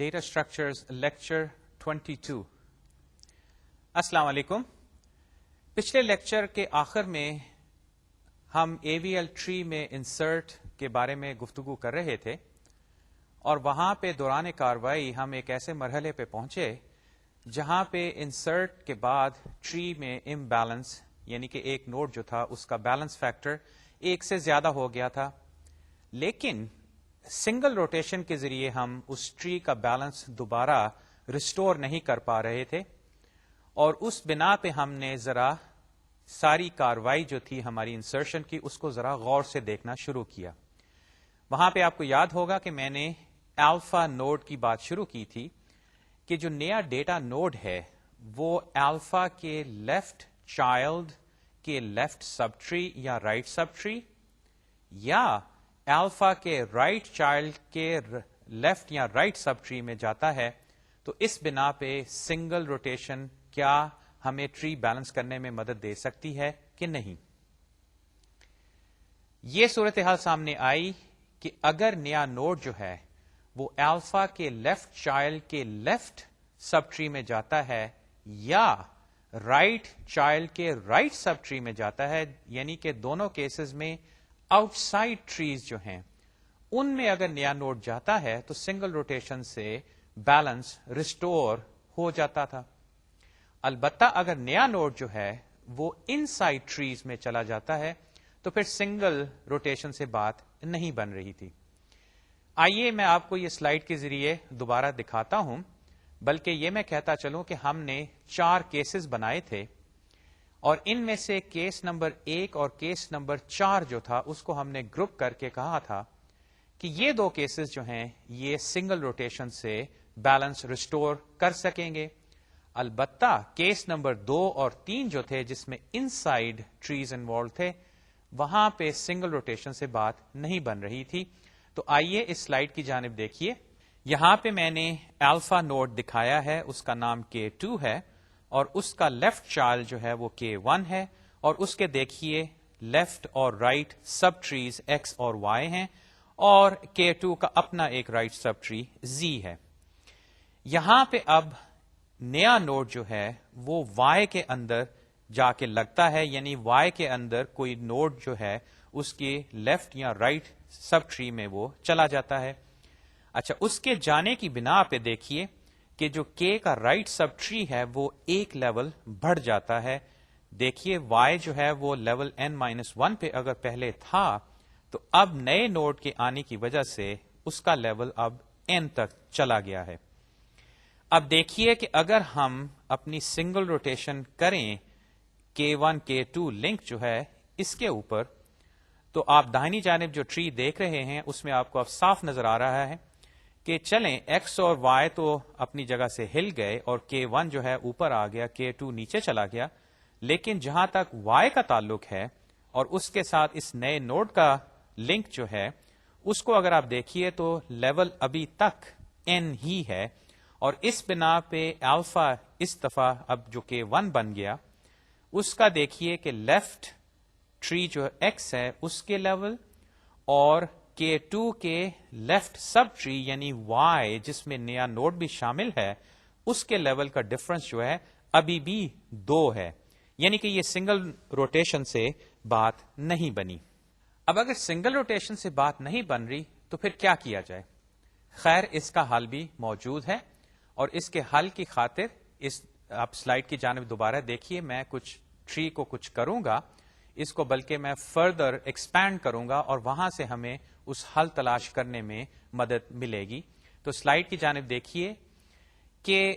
Data structures lecture 22. السلام علیکم. پچھلے لیکچر کے آخر میں ہم اے وی ایل ٹری میں انسرٹ کے بارے میں گفتگو کر رہے تھے اور وہاں پہ دوران کاروائی ہم ایک ایسے مرحلے پہ پہنچے جہاں پہ انسرٹ کے بعد ٹری میں امبیلنس یعنی کہ ایک نوڈ جو تھا اس کا بیلنس فیکٹر ایک سے زیادہ ہو گیا تھا، لیکن سنگل روٹیشن کے ذریعے ہم اس ٹری کا بیلنس دوبارہ ریسٹور نہیں کر پا رہے تھے، اور اس بنا پہ ہم نے ذرا ساری کاروائی جو تھی ہماری انسرشن کی اس کو ذرا غور سے دیکھنا شروع کیا. وہاں پہ آپ کو یاد ہوگا کہ میں نے الفا نوڈ کی بات شروع کی تھی کہ جو نیا ڈیٹا نوڈ ہے وہ الفا کے لیفٹ چائلڈ کے لیفٹ سب ٹری یا رائٹ سب ٹری یا الفا کے رائٹ چائلڈ کے لیفٹ یا رائٹ سب ٹری میں جاتا ہے. تو اس بنا پہ سنگل روٹیشن کیا ہمیں ٹری بیلنس کرنے میں مدد دے سکتی ہے کہ نہیں. یہ صورتحال سامنے آئی کہ اگر نیا نوڈ جو ہے وہ الفا کے لیفٹ چائلڈ کے لیفٹ سب ٹری میں جاتا ہے یا رائٹ چائلڈ کے رائٹ سب ٹری میں جاتا ہے، یعنی کہ دونوں کیسز میں آؤٹ سائڈ ٹریز جو ہیں ان میں اگر نیا نوڈ جاتا ہے تو سنگل روٹیشن سے بیلنس ریسٹور ہو جاتا تھا. البتہ اگر نیا نوڈ جو ہے وہ ان سائڈ ٹریز میں چلا جاتا ہے تو پھر سنگل روٹیشن سے بات نہیں بن رہی تھی. آئیے میں آپ کو یہ سلائیڈ کے ذریعے دوبارہ دکھاتا ہوں، بلکہ یہ میں کہتا چلوں کہ ہم نے 4 کیسز بنائے تھے اور ان میں سے کیس نمبر 1 اور کیس نمبر 4 جو تھا اس کو ہم نے گروپ کر کے کہا تھا کہ یہ 2 کیسز جو ہیں یہ سنگل روٹیشن سے بیلنس ریسٹور کر سکیں گے. البتہ کیس نمبر 2 اور 3 جو تھے جس میں ان سائڈ ٹریز انوالو تھے وہاں پہ سنگل روٹیشن سے بات نہیں بن رہی تھی. تو آئیے اس سلائیڈ کی جانب دیکھیے. یہاں پہ میں نے الفا نوڈ دکھایا ہے، اس کا نام K2 ہے اور اس کا لیفٹ چائلڈ جو ہے وہ K1 ہے، اور اس کے دیکھیے لیفٹ اور رائٹ سب ٹریز X اور Y ہیں اور K2 کا اپنا ایک رائٹ سب ٹری Z ہے. یہاں پہ اب نیا نوڈ جو ہے وہ Y کے اندر جا کے لگتا ہے، یعنی Y کے اندر کوئی نوڈ جو ہے اس کے لیفٹ یا رائٹ سب ٹری میں وہ چلا جاتا ہے. اچھا، اس کے جانے کی بنا پہ دیکھیے کہ جو K کا رائٹ سب ٹری ہے وہ ایک لیول بڑھ جاتا ہے. دیکھیے Y جو ہے وہ لیول n-1 پہ اگر پہلے تھا تو اب نئے نوڈ کے آنے کی وجہ سے اس کا لیول اب n تک چلا گیا ہے. اب دیکھیے کہ اگر ہم اپنی سنگل روٹیشن کریں K1 K2 لنک جو ہے اس کے اوپر، تو آپ داہنی جانب جو ٹری دیکھ رہے ہیں اس میں آپ کو اب صاف نظر آ رہا ہے کہ چلیں X اور Y تو اپنی جگہ سے ہل گئے اور K1 جو ہے اوپر آ گیا، K2 نیچے چلا گیا، لیکن جہاں تک Y کا تعلق ہے اور اس کے ساتھ اس نئے نوڈ کا لنک جو ہے اس کو اگر آپ دیکھیے تو لیول ابھی تک n ہی ہے، اور اس بنا پہ الفا اس دفعہ اب جو K1 بن گیا اس کا دیکھیے کہ لیفٹ ٹری جو X ہے اس کے لیول اور K2 کے لیفٹ سب ٹری یعنی Y جس میں نیا نوڈ بھی شامل ہے اس کے لیول کا ڈفرنس جو ہے ابھی بھی 2 ہے، یعنی کہ یہ سنگل روٹیشن سے بات نہیں بنی. اب اگر سنگل روٹیشن سے بات نہیں بن رہی تو پھر کیا کیا جائے؟ خیر، اس کا حل بھی موجود ہے، اور اس کے حل کی خاطر آپ سلائیڈ کی جانب دوبارہ دیکھیے. میں کچھ ٹری کو کچھ کروں گا، اس کو بلکہ میں فردر ایکسپینڈ کروں گا اور وہاں سے ہمیں اس حل تلاش کرنے میں مدد ملے گی. تو سلائیڈ کی جانب دیکھیے کہ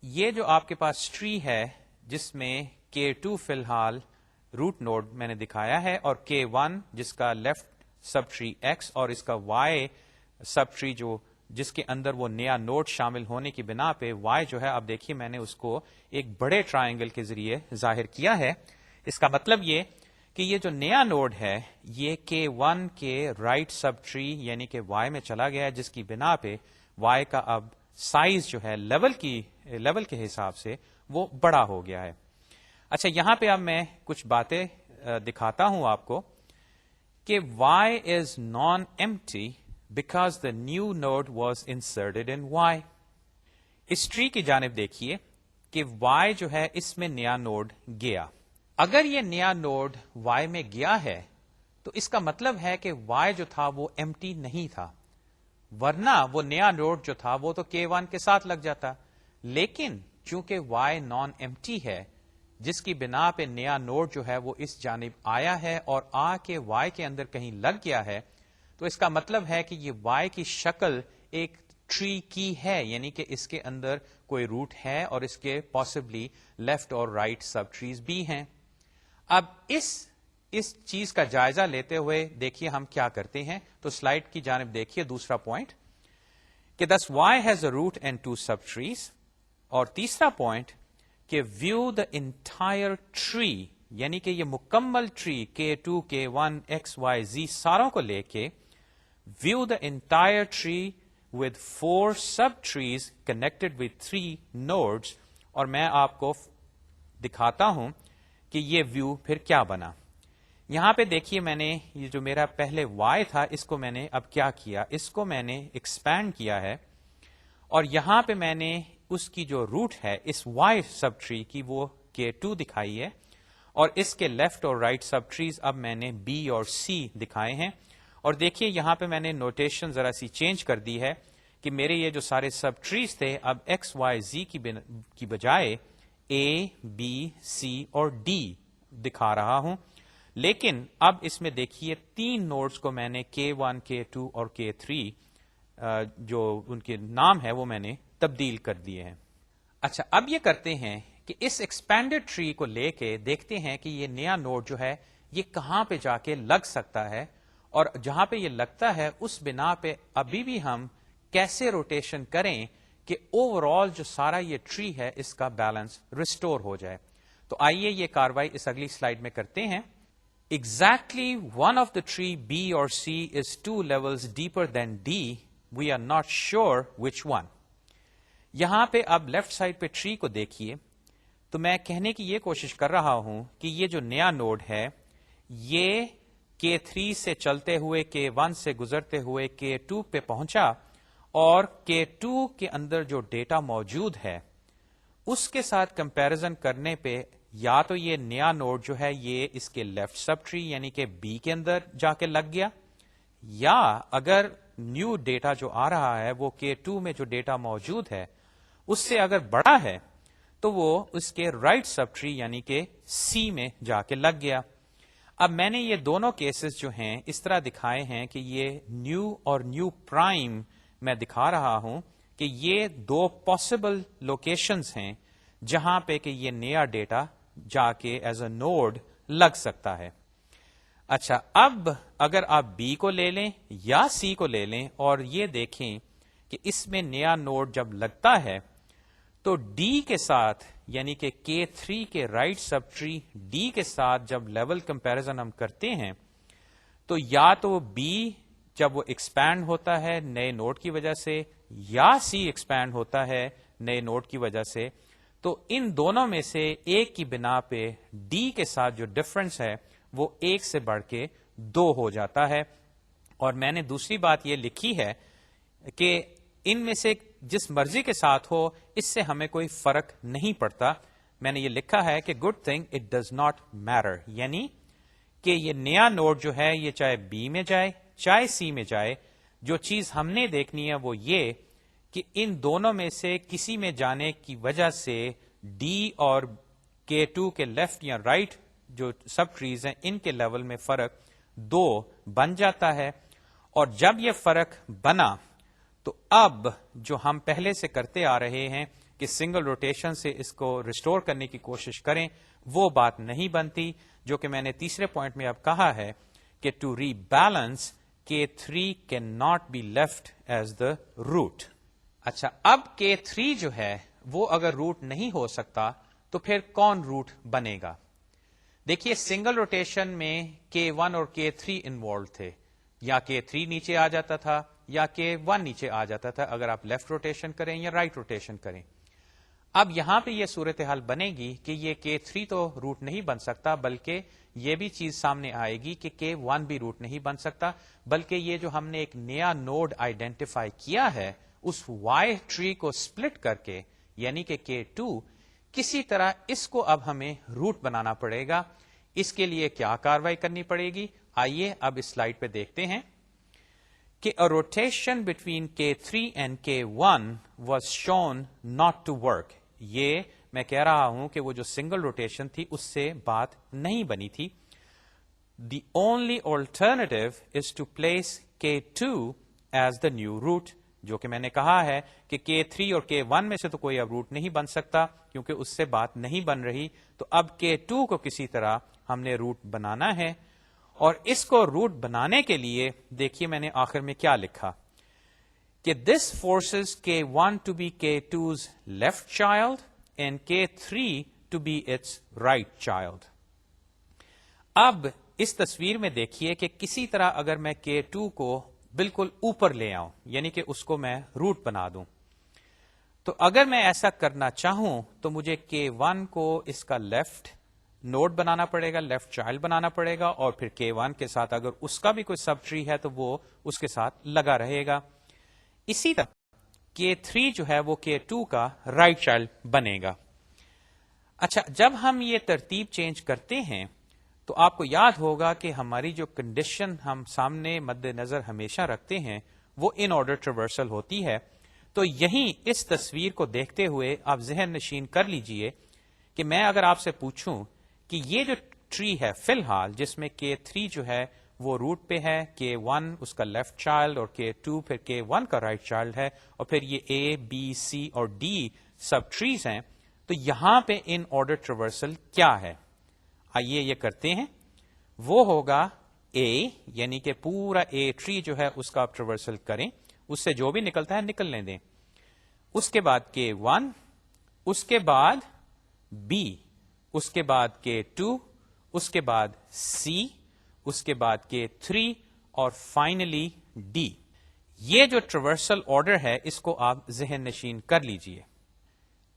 یہ جو آپ کے پاس ٹری ہے جس میں K2 فی الحال روٹ نوڈ میں نے دکھایا ہے اور K1 جس کا لیفٹ سب ٹری X اور اس کا Y سب ٹری جو جس کے اندر وہ نیا نوڈ شامل ہونے کی بنا پہ Y جو ہے اب دیکھیے میں نے اس کو ایک بڑے ٹرائنگل کے ذریعے ظاہر کیا ہے. اس کا مطلب یہ کہ یہ جو نیا نوڈ ہے یہ K1 کے رائٹ سب ٹری یعنی کہ Y میں چلا گیا ہے، جس کی بنا پہ Y کا اب سائز جو ہے لیول کے حساب سے وہ بڑا ہو گیا ہے. اچھا، یہاں پہ اب میں کچھ باتیں دکھاتا ہوں آپ کو کہ Y is non-empty because the new node was inserted in Y. اس ٹری کی جانب دیکھیے کہ y جو ہے اس میں نیا نوڈ گیا. اگر یہ نیا نوڈ y میں گیا ہے تو اس کا مطلب ہے کہ y جو تھا وہ ایمٹی نہیں تھا، ورنہ وہ نیا نوڈ جو تھا وہ تو K1 کے ساتھ لگ جاتا. لیکن چونکہ y نان ایمٹی ہے، جس کی بنا پہ نیا نوڈ جو ہے وہ اس جانب آیا ہے اور آ کے y کے اندر کہیں لگ گیا ہے، تو اس کا مطلب ہے کہ یہ y کی شکل ایک ٹری کی ہے، یعنی کہ اس کے اندر کوئی روٹ ہے اور اس کے پاسبلی لیفٹ اور رائٹ سب ٹریز بھی ہیں. اب اس چیز کا جائزہ لیتے ہوئے دیکھیے ہم کیا کرتے ہیں. تو سلائڈ کی جانب دیکھیے دوسرا پوائنٹ کہ thus y has a root and two subtrees، اور تیسرا پوائنٹ کہ view the entire tree، یعنی کہ یہ مکمل tree K2 K1 X Y Z ساروں کو لے کے view the entire tree with 4 sub-trees connected with 3 nodes، اور میں آپ کو دکھاتا ہوں کہ یہ ویو پھر کیا بنا. یہاں پہ دیکھیے میں نے یہ جو میرا پہلے y تھا اس کو میں نے اب کیا کیا، اس کو میں نے ایکسپینڈ کیا ہے، اور یہاں پہ میں نے اس کی جو روٹ ہے اس y سب ٹری کی وہ K2 دکھائی ہے، اور اس کے لیفٹ اور رائٹ سب ٹریز اب میں نے B اور C دکھائے ہیں. اور دیکھیے یہاں پہ میں نے نوٹیشن ذرا سی چینج کر دی ہے کہ میرے یہ جو سارے سب ٹریز تھے اب ایکس وائی زی کی بجائے اے بی سی اور ڈی دکھا رہا ہوں. لیکن اب اس میں دیکھیے 3 نوڈز کو میں نے K1 K2 اور K3 جو ان کے نام ہے وہ میں نے تبدیل کر دیے ہیں. اچھا اب یہ کرتے ہیں کہ اس ایکسپینڈڈ ٹری کو لے کے دیکھتے ہیں کہ یہ نیا نوڈ جو ہے یہ کہاں پہ جا کے لگ سکتا ہے، اور جہاں پہ یہ لگتا ہے اس بنا پہ ابھی بھی ہم کیسے روٹیشن کریں کہ اوور آل جو سارا یہ ٹری ہے اس کا بیلنس ریسٹور ہو جائے. تو آئیے یہ کاروائی اس اگلی سلائیڈ میں کرتے ہیں. Exactly one of the tree B or C is 2 levels deeper than D. We are not sure which one. یہاں پہ اب لیفٹ سائڈ پہ ٹری کو دیکھیے تو میں کہنے کی یہ کوشش کر رہا ہوں کہ یہ جو نیا نوڈ ہے یہ K3 سے چلتے ہوئے K1 سے گزرتے ہوئے K2 پہ پہنچا، اور K2 کے اندر جو ڈیٹا موجود ہے اس کے ساتھ کمپیرزن کرنے پہ یا تو یہ نیا نوڈ جو ہے یہ اس کے لیفٹ سب ٹری یعنی کہ B کے اندر جا کے لگ گیا، یا اگر نیو ڈیٹا جو آ رہا ہے وہ K2 میں جو ڈیٹا موجود ہے اس سے اگر بڑا ہے تو وہ اس کے رائٹ سب ٹری یعنی کہ C میں جا کے لگ گیا. اب میں نے یہ دونوں کیسز جو ہیں اس طرح دکھائے ہیں کہ یہ نیو اور نیو پرائم میں دکھا رہا ہوں کہ یہ 2 پاسبل لوکیشنز ہیں جہاں پہ کہ یہ نیا ڈیٹا جا کے ایز اے نوڈ لگ سکتا ہے. اچھا اب اگر آپ B کو لے لیں یا C کو لے لیں اور یہ دیکھیں کہ اس میں نیا نوڈ جب لگتا ہے تو D کے ساتھ یعنی کہ K3 کے رائٹ سب ٹری D کے ساتھ جب لیول کمپیرزن ہم کرتے ہیں تو یا تو B جب وہ ایکسپینڈ ہوتا ہے نئے نوڈ کی وجہ سے یا C ایکسپینڈ ہوتا ہے نئے نوڈ کی وجہ سے، تو ان دونوں میں سے ایک کی بنا پہ D کے ساتھ جو ڈفرنس ہے وہ 1 سے بڑھ کے 2 ہو جاتا ہے. اور میں نے دوسری بات یہ لکھی ہے کہ ان میں سے جس مرضی کے ساتھ ہو اس سے ہمیں کوئی فرق نہیں پڑتا. میں نے یہ لکھا ہے کہ good thing it does not matter, یعنی کہ یہ نیا نوڈ جو ہے یہ چاہے B میں جائے چاہے C میں جائے، جو چیز ہم نے دیکھنی ہے وہ یہ کہ ان دونوں میں سے کسی میں جانے کی وجہ سے D اور K2 کے لیفٹ یا رائٹ جو سب ٹریز ہیں ان کے لیول میں فرق 2 بن جاتا ہے. اور جب یہ فرق بنا تو اب جو ہم پہلے سے کرتے آ رہے ہیں کہ سنگل روٹیشن سے اس کو ریسٹور کرنے کی کوشش کریں وہ بات نہیں بنتی، جو کہ میں نے تیسرے پوائنٹ میں اب کہا ہے کہ to rebalance K3 can not be left as the root. اچھا اب K3 جو ہے وہ اگر روٹ نہیں ہو سکتا تو پھر کون روٹ بنے گا؟ دیکھیے سنگل روٹیشن میں K1 اور K3 انوالو تھے، یا K3 نیچے آ جاتا تھا یا K1 نیچے آ جاتا تھا اگر آپ لیفٹ روٹیشن کریں یا رائٹ روٹیشن کریں. اب یہاں پہ یہ صورتحال بنے گی کہ یہ K3 تو روٹ نہیں بن سکتا، بلکہ یہ بھی چیز سامنے آئے گی کہ K1 بھی روٹ نہیں بن سکتا، بلکہ یہ جو ہم نے ایک نیا نوڈ آئیڈینٹیفائی کیا ہے اس وائی ٹری کو سپلٹ کر کے یعنی کہ K2 کسی طرح اس کو اب ہمیں روٹ بنانا پڑے گا. اس کے لیے کیا کاروائی کرنی پڑے گی؟ آئیے اب اس سلائیڈ پہ دیکھتے ہیں کہ a rotation between K3 and K1 was shown not to work. یہ میں کہہ رہا ہوں کہ وہ جو سنگل روٹیشن تھی اس سے بات نہیں بنی تھی. The only alternative is to place K2 as the new root, جو کہ میں نے کہا ہے کہ K3 اور K1 میں سے تو کوئی اب روٹ نہیں بن سکتا کیونکہ اس سے بات نہیں بن رہی. تو اب K2 کو کسی طرح ہم نے روٹ بنانا ہے، اور اس کو روٹ بنانے کے لیے دیکھیے میں نے آخر میں کیا لکھا کہ this forces K1 to be K2's left child and K3 to be its right child. اب اس تصویر میں دیکھیے کہ کسی طرح اگر میں K2 کو بالکل اوپر لے آؤں یعنی کہ اس کو میں روٹ بنا دوں، تو اگر میں ایسا کرنا چاہوں تو مجھے K1 کو اس کا لیفٹ نوڈ بنانا پڑے گا، لیفٹ چائلڈ بنانا پڑے گا، اور پھر K1 کے ساتھ اگر اس کا بھی کوئی سب ٹری ہے تو وہ اس کے ساتھ لگا رہے گا. اسی طرح K3 جو ہے وہ K2 کا رائٹ چائلڈ بنے گا. اچھا، جب ہم یہ ترتیب چینج کرتے ہیں تو آپ کو یاد ہوگا کہ ہماری جو کنڈیشن ہم سامنے مد نظر ہمیشہ رکھتے ہیں وہ ان آرڈر ٹریورسل ہوتی ہے. تو یہیں اس تصویر کو دیکھتے ہوئے آپ ذہن نشین کر لیجئے کہ میں اگر آپ سے پوچھوں کہ یہ جو ٹری ہے فی الحال جس میں K3 جو ہے وہ روٹ پہ ہے، K1 اس کا لیفٹ چائلڈ اور K2 پھر K1 کا رائٹ چائلڈ ہے، اور پھر یہ A, B, C اور D سب ٹریز ہیں، تو یہاں پہ ان آرڈر ٹریورسل کیا ہے؟ آئیے یہ کرتے ہیں. وہ ہوگا A، یعنی کہ پورا A ٹری جو ہے اس کا آپ ٹریورسل کریں، اس سے جو بھی نکلتا ہے نکلنے دیں. اس کے بعد K1، اس کے بعد B، اس کے بعد K2، اس کے بعد C، اس کے بعد K3 اور فائنلی D. یہ جو ٹریورسل آرڈر ہے اس کو آپ ذہن نشین کر لیجئے.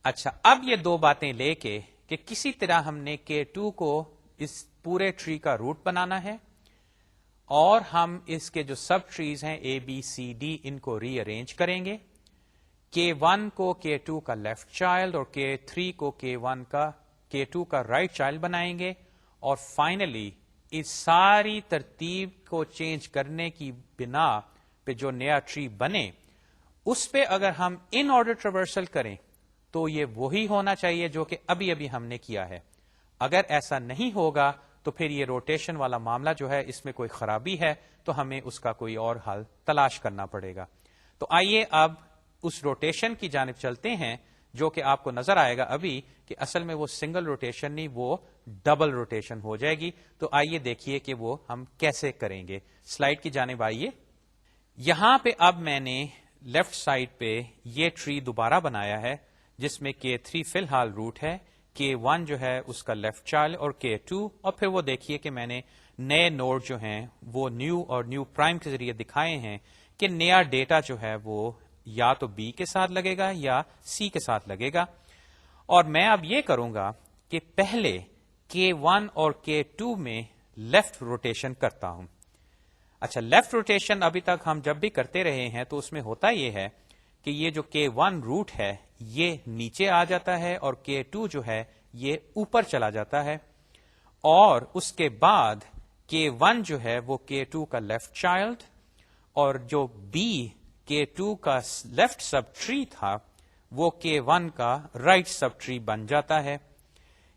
اچھا، اب یہ دو باتیں لے کے کہ کسی طرح ہم نے K2 کو اس پورے ٹری کا روٹ بنانا ہے، اور ہم اس کے جو سب ٹریز ہیں A, B, C, D ان کو ری ارینج کریں گے. K1 کو K2 کا لیفٹ چائلڈ اور K3 کو K2 کا رائٹ چائلڈ بنائیں گے، اور فائنلی اس ساری ترتیب کو چینج کرنے کی بنا پہ جو نیا ٹری بنے اس پہ اگر ہم ان آرڈر ٹریورسل کریں تو یہ وہی ہونا چاہیے جو کہ ابھی ابھی ہم نے کیا ہے. اگر ایسا نہیں ہوگا تو پھر یہ روٹیشن والا معاملہ جو ہے اس میں کوئی خرابی ہے، تو ہمیں اس کا کوئی اور حل تلاش کرنا پڑے گا. تو آئیے اب اس روٹیشن کی جانب چلتے ہیں جو کہ آپ کو نظر آئے گا ابھی کہ اصل میں وہ سنگل روٹیشن نہیں، وہ ڈبل روٹیشن ہو جائے گی. تو آئیے دیکھیے کہ وہ ہم کیسے کریں گے. سلائیڈ کی جانب آئیے. یہاں پہ اب میں نے لیفٹ سائڈ پہ یہ ٹری دوبارہ بنایا ہے جس میں K3 فی الحال روٹ ہے، K1 جو ہے اس کا لیفٹ چائلڈ اور K2، اور پھر وہ دیکھیے کہ میں نے نئے نوڈ جو ہیں وہ نیو اور نیو پرائم کے ذریعے دکھائے ہیں کہ نیا ڈیٹا جو ہے وہ یا تو B کے ساتھ لگے گا یا C کے ساتھ لگے گا. اور میں اب یہ کروں گا کہ پہلے K1 اور K2 میں لیفٹ روٹیشن کرتا ہوں. اچھا، لیفٹ روٹیشن ابھی تک ہم جب بھی کرتے رہے ہیں تو اس میں ہوتا یہ ہے کہ یہ جو K1 روٹ ہے یہ نیچے آ جاتا ہے اور K2 جو ہے یہ اوپر چلا جاتا ہے، اور اس کے بعد K1 جو ہے وہ K2 کا لیفٹ چائلڈ، اور جو B K2 کا لیفٹ سب ٹری تھا وہ K1 کا رائٹ سب ٹری بن جاتا ہے.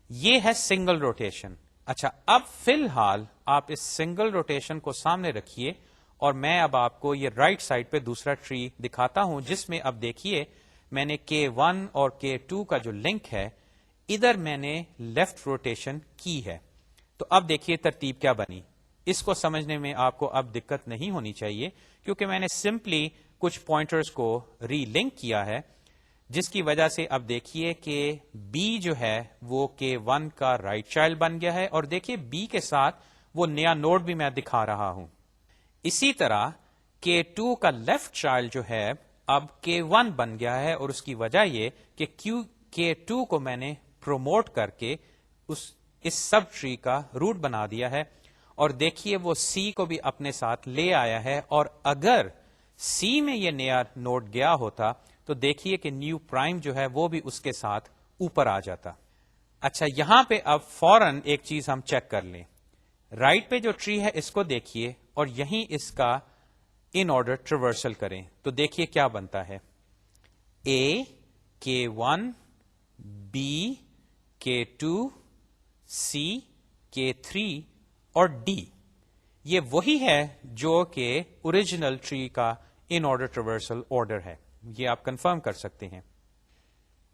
یہ ہے سنگل روٹیشن. اچھا، اب فی الحال آپ اس سنگل روٹیشن کو سامنے رکھیے اور میں اب آپ کو یہ رائٹ سائڈ پہ دوسرا ٹری دکھاتا ہوں جس میں اب دیکھیے میں نے K1 اور K2 کا جو لنک ہے ادھر میں نے لیفٹ روٹیشن کی ہے. تو اب دیکھیے ترتیب کیا بنی. اس کو سمجھنے میں آپ کو اب دقت نہیں ہونی چاہیے کیونکہ میں نے سمپلی کچھ پوائنٹرز کو ری لنک کیا ہے، جس کی وجہ سے اب دیکھیے کہ B جو ہے وہ K1 کا رائٹ چائلڈ بن گیا ہے، اور دیکھیے B کے ساتھ وہ نیا نوڈ بھی میں دکھا رہا ہوں. اسی طرح K2 کا لیفٹ چائلڈ جو ہے اب K1 بن گیا ہے، اور اس کی وجہ یہ کہ K2 کو میں نے پروموٹ کر کے اس سب ٹری کا روٹ بنا دیا ہے، اور دیکھیے وہ C کو بھی اپنے ساتھ لے آیا ہے. اور اگر سی میں یہ نیا نوڈ گیا ہوتا تو دیکھیے کہ نیو پرائم جو ہے وہ بھی اس کے ساتھ اوپر آ جاتا. اچھا یہاں پہ اب فوراً ایک چیز ہم چیک کر لیں. رائٹ پہ جو ٹری ہے اس کو دیکھیے اور یہیں اس کا ان آرڈر ٹریورسل کریں تو دیکھیے کیا بنتا ہے. A K1 B K2 C K3 اور ڈی یہ وہی ہے جو کہ اوریجنل ٹری کا ان آرڈر ٹریورسل آرڈر ہے. یہ آپ کنفرم کر سکتے ہیں.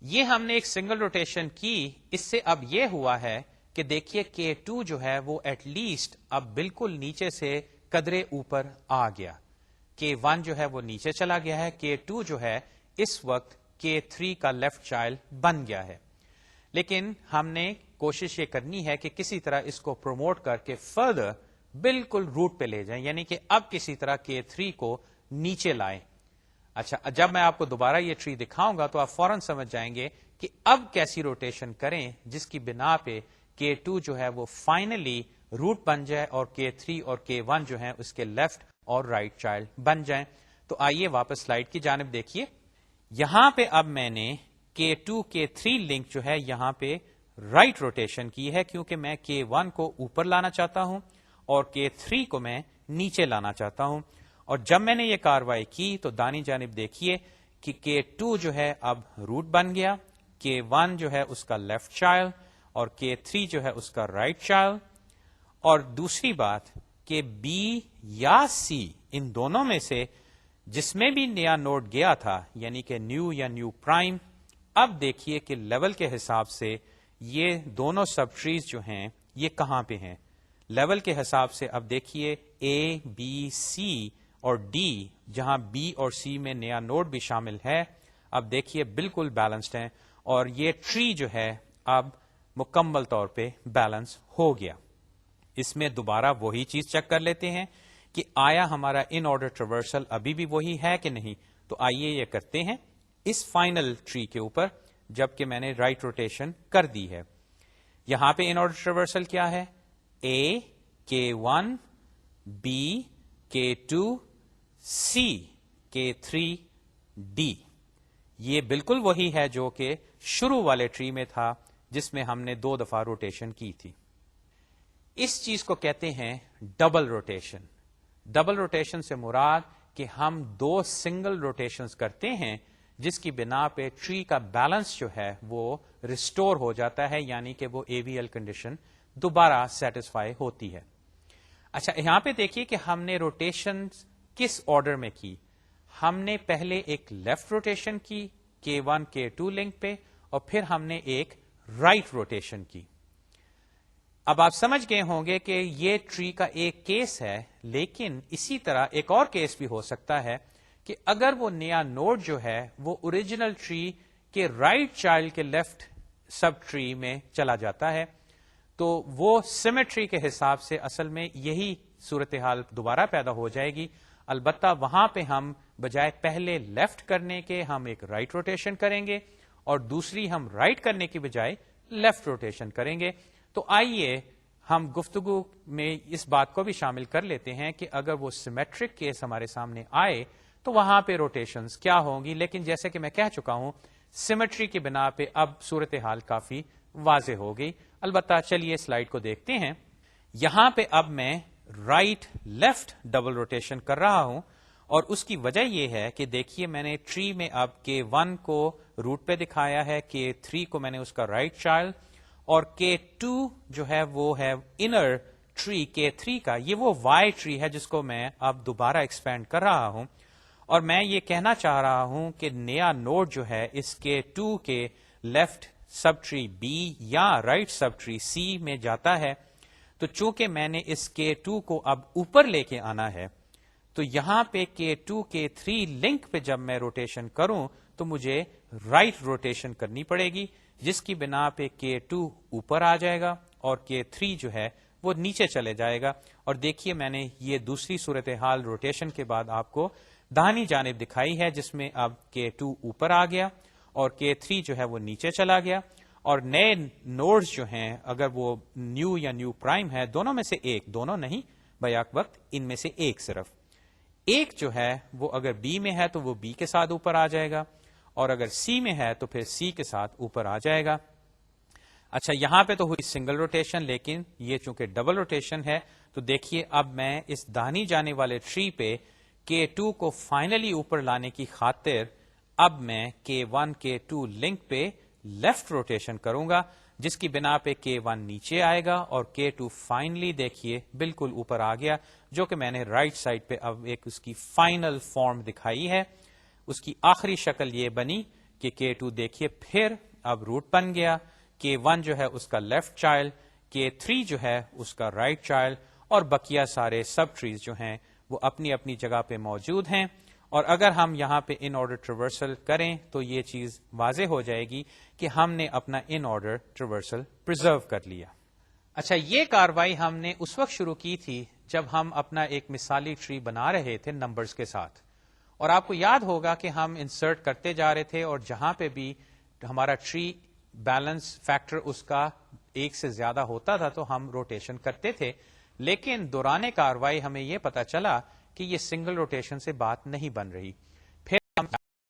یہ ہم نے ایک سنگل روٹیشن کی. اس سے اب یہ ہوا ہے کہ دیکھیے K2 جو ہے وہ ایٹ لیسٹ اب بالکل نیچے سے قدرے اوپر آ گیا. K1 جو ہے وہ نیچے چلا گیا ہے. K2 جو ہے اس وقت K3 کا لیفٹ چائلڈ بن گیا ہے. لیکن ہم نے کوشش یہ کرنی ہے کہ کسی طرح اس کو پروموٹ کر کے فردر بالکل روٹ پہ لے جائیں, یعنی کہ اب کسی طرح K3 کو نیچے لائیں. اچھا جب میں آپ کو دوبارہ یہ ٹری دکھاؤں گا تو آپ فوراً سمجھ جائیں گے کہ اب کیسی روٹیشن کریں جس کی بنا پہ K2 جو ہے وہ فائنلی روٹ بن جائے اور K3 اور K1 جو ہے اس کے لیفٹ اور رائٹ چائلڈ بن جائیں. تو آئیے واپس سلائڈ کی جانب دیکھیے. یہاں پہ اب میں نے K2 K3 لنک جو ہے یہاں پہ رائٹ روٹیشن کی ہے کیونکہ میں K1 کو اوپر لانا چاہتا ہوں اور K3 کو میں نیچے لانا چاہتا ہوں. اور جب میں نے یہ کاروائی کی تو دانی جانب دیکھیے کہ K2 جو ہے اب روٹ بن گیا, K1 جو ہے اس کا لیفٹ چائلڈ اور K3 جو ہے اس کا رائٹ چائلڈ. اور دوسری بات کہ بی یا سی ان دونوں میں سے جس میں بھی نیا نوڈ گیا تھا یعنی کہ نیو یا نیو پرائم, اب دیکھیے کہ لیول کے حساب سے یہ دونوں سب ٹریز جو ہیں یہ کہاں پہ ہیں. لیول کے حساب سے اب دیکھیے اے بی سی اور ڈی, جہاں بی اور سی میں نیا نوڈ بھی شامل ہے, اب دیکھیے بالکل بیلنسڈ ہیں اور یہ ٹری جو ہے اب مکمل طور پہ بیلنس ہو گیا. اس میں دوبارہ وہی چیز چیک کر لیتے ہیں کہ آیا ہمارا ان آرڈر ٹریورسل ابھی بھی وہی ہے کہ نہیں. تو آئیے یہ کرتے ہیں اس فائنل ٹری کے اوپر جبکہ میں نے رائٹ روٹیشن کر دی ہے. یہاں پہ ان آرڈر ٹریورسل کیا ہے؟ A K1 B K2 C K3 D. یہ بالکل وہی ہے جو کہ شروع والے ٹری میں تھا جس میں ہم نے 2 دفعہ روٹیشن کی تھی. اس چیز کو کہتے ہیں ڈبل روٹیشن. ڈبل روٹیشن سے مراد کہ ہم 2 سنگل روٹیشنز کرتے ہیں جس کی بنا پہ ٹری کا بیلنس جو ہے وہ ریسٹور ہو جاتا ہے, یعنی کہ وہ AVL کنڈیشن دوبارہ سیٹسفائی ہوتی ہے. اچھا یہاں پہ دیکھیے کہ ہم نے روٹیشن کس آرڈر میں کی. ہم نے پہلے ایک لیفٹ روٹیشن کی K1 K2 لنک پہ اور پھر ہم نے ایک رائٹ روٹیشن کی. اب آپ سمجھ گئے ہوں گے کہ یہ ٹری کا ایک کیس ہے, لیکن اسی طرح ایک اور کیس بھی ہو سکتا ہے کہ اگر وہ نیا نوڈ جو ہے وہ اوریجنل ٹری کے رائٹ چائلڈ کے لیفٹ سب ٹری میں چلا جاتا ہے تو وہ سیمیٹری کے حساب سے اصل میں یہی صورتحال دوبارہ پیدا ہو جائے گی. البتہ وہاں پہ ہم بجائے پہلے لیفٹ کرنے کے ہم ایک رائٹ روٹیشن کریں گے اور دوسری ہم رائٹ کرنے کی بجائے لیفٹ روٹیشن کریں گے. تو آئیے ہم گفتگو میں اس بات کو بھی شامل کر لیتے ہیں کہ اگر وہ سیمیٹرک کیس ہمارے سامنے آئے تو وہاں پہ روٹیشنز کیا ہوں گی. لیکن جیسے کہ میں کہہ چکا ہوں سیمیٹری کی بنا پہ اب صورتحال کافی واضح ہو گئی. البتہ چلیے سلائیڈ کو دیکھتے ہیں. یہاں پہ اب میں رائٹ لیفٹ ڈبل روٹیشن کر رہا ہوں اور اس کی وجہ یہ ہے کہ دیکھیے میں نے ٹری میں اب K1 کو روٹ پہ دکھایا ہے, K3 کو میں نے اس کا رائٹ چائلڈ اور K2 جو ہے وہ ہے انر ٹری K3 کا. یہ وہ Y ٹری ہے جس کو میں اب دوبارہ ایکسپینڈ کر رہا ہوں اور میں یہ کہنا چاہ رہا ہوں کہ نیا نوڈ جو ہے اس K2 کے لیفٹ سب ٹری بی یا رائٹ سب ٹری سی میں جاتا ہے. تو چونکہ میں نے اس K2 کو اب اوپر لے کے آنا ہے تو یہاں پہ K2 K3 لنک پہ جب میں روٹیشن کروں تو مجھے رائٹ روٹیشن کرنی پڑے گی جس کی بنا پہ K2 اوپر آ جائے گا اور K3 جو ہے وہ نیچے چلے جائے گا. اور دیکھیے میں نے یہ دوسری صورتحال روٹیشن کے بعد آپ کو داہنی جانب دکھائی ہے جس میں اب K2 اوپر آ گیا اور K3 جو ہے وہ نیچے چلا گیا. اور نئے نوڈز جو ہیں اگر وہ نیو یا نیو پرائم ہے دونوں میں سے ایک, دونوں نہیں بیک وقت ان میں سے ایک صرف ایک جو ہے وہ اگر بی میں ہے تو وہ بی کے ساتھ اوپر آ جائے گا، اور اگر سی میں ہے تو پھر سی کے ساتھ اوپر آ جائے گا. اچھا یہاں پہ تو ہوئی سنگل روٹیشن، لیکن یہ چونکہ ڈبل روٹیشن ہے تو دیکھیے اب میں اس داہنی جانے والے ٹری پہ K2 کو فائنلی اوپر لانے کی خاطر اب میں K1 K2 لنک پہ لیفٹ روٹیشن کروں گا، جس کی بنا پہ K1 نیچے آئے گا اور K2 فائنلی دیکھیے بالکل اوپر آ گیا، جو کہ میں نے رائٹ سائڈ پہ اب ایک اس کی فائنل فارم دکھائی ہے. اس کی آخری شکل یہ بنی کہ K2 دیکھیے پھر اب روٹ بن گیا، K1 جو ہے اس کا لیفٹ چائلڈ، K3 جو ہے اس کا رائٹ چائلڈ، اور بقیہ سارے سب ٹریز جو ہیں وہ اپنی اپنی جگہ پہ موجود ہیں. اور اگر ہم یہاں پہ ان آرڈر ٹریورسل کریں تو یہ چیز واضح ہو جائے گی کہ ہم نے اپنا ان آرڈر ٹریورسل پرزرو کر لیا. اچھا یہ کاروائی ہم نے اس وقت شروع کی تھی جب ہم اپنا ایک مثالی ٹری بنا رہے تھے نمبرز کے ساتھ، اور آپ کو یاد ہوگا کہ ہم انسرٹ کرتے جا رہے تھے اور جہاں پہ بھی ہمارا ٹری بیلنس فیکٹر اس کا ایک سے زیادہ ہوتا تھا تو ہم روٹیشن کرتے تھے. لیکن دوران کاروائی ہمیں یہ پتا چلا کہ یہ سنگل روٹیشن سے بات نہیں بن رہی. پھر ہم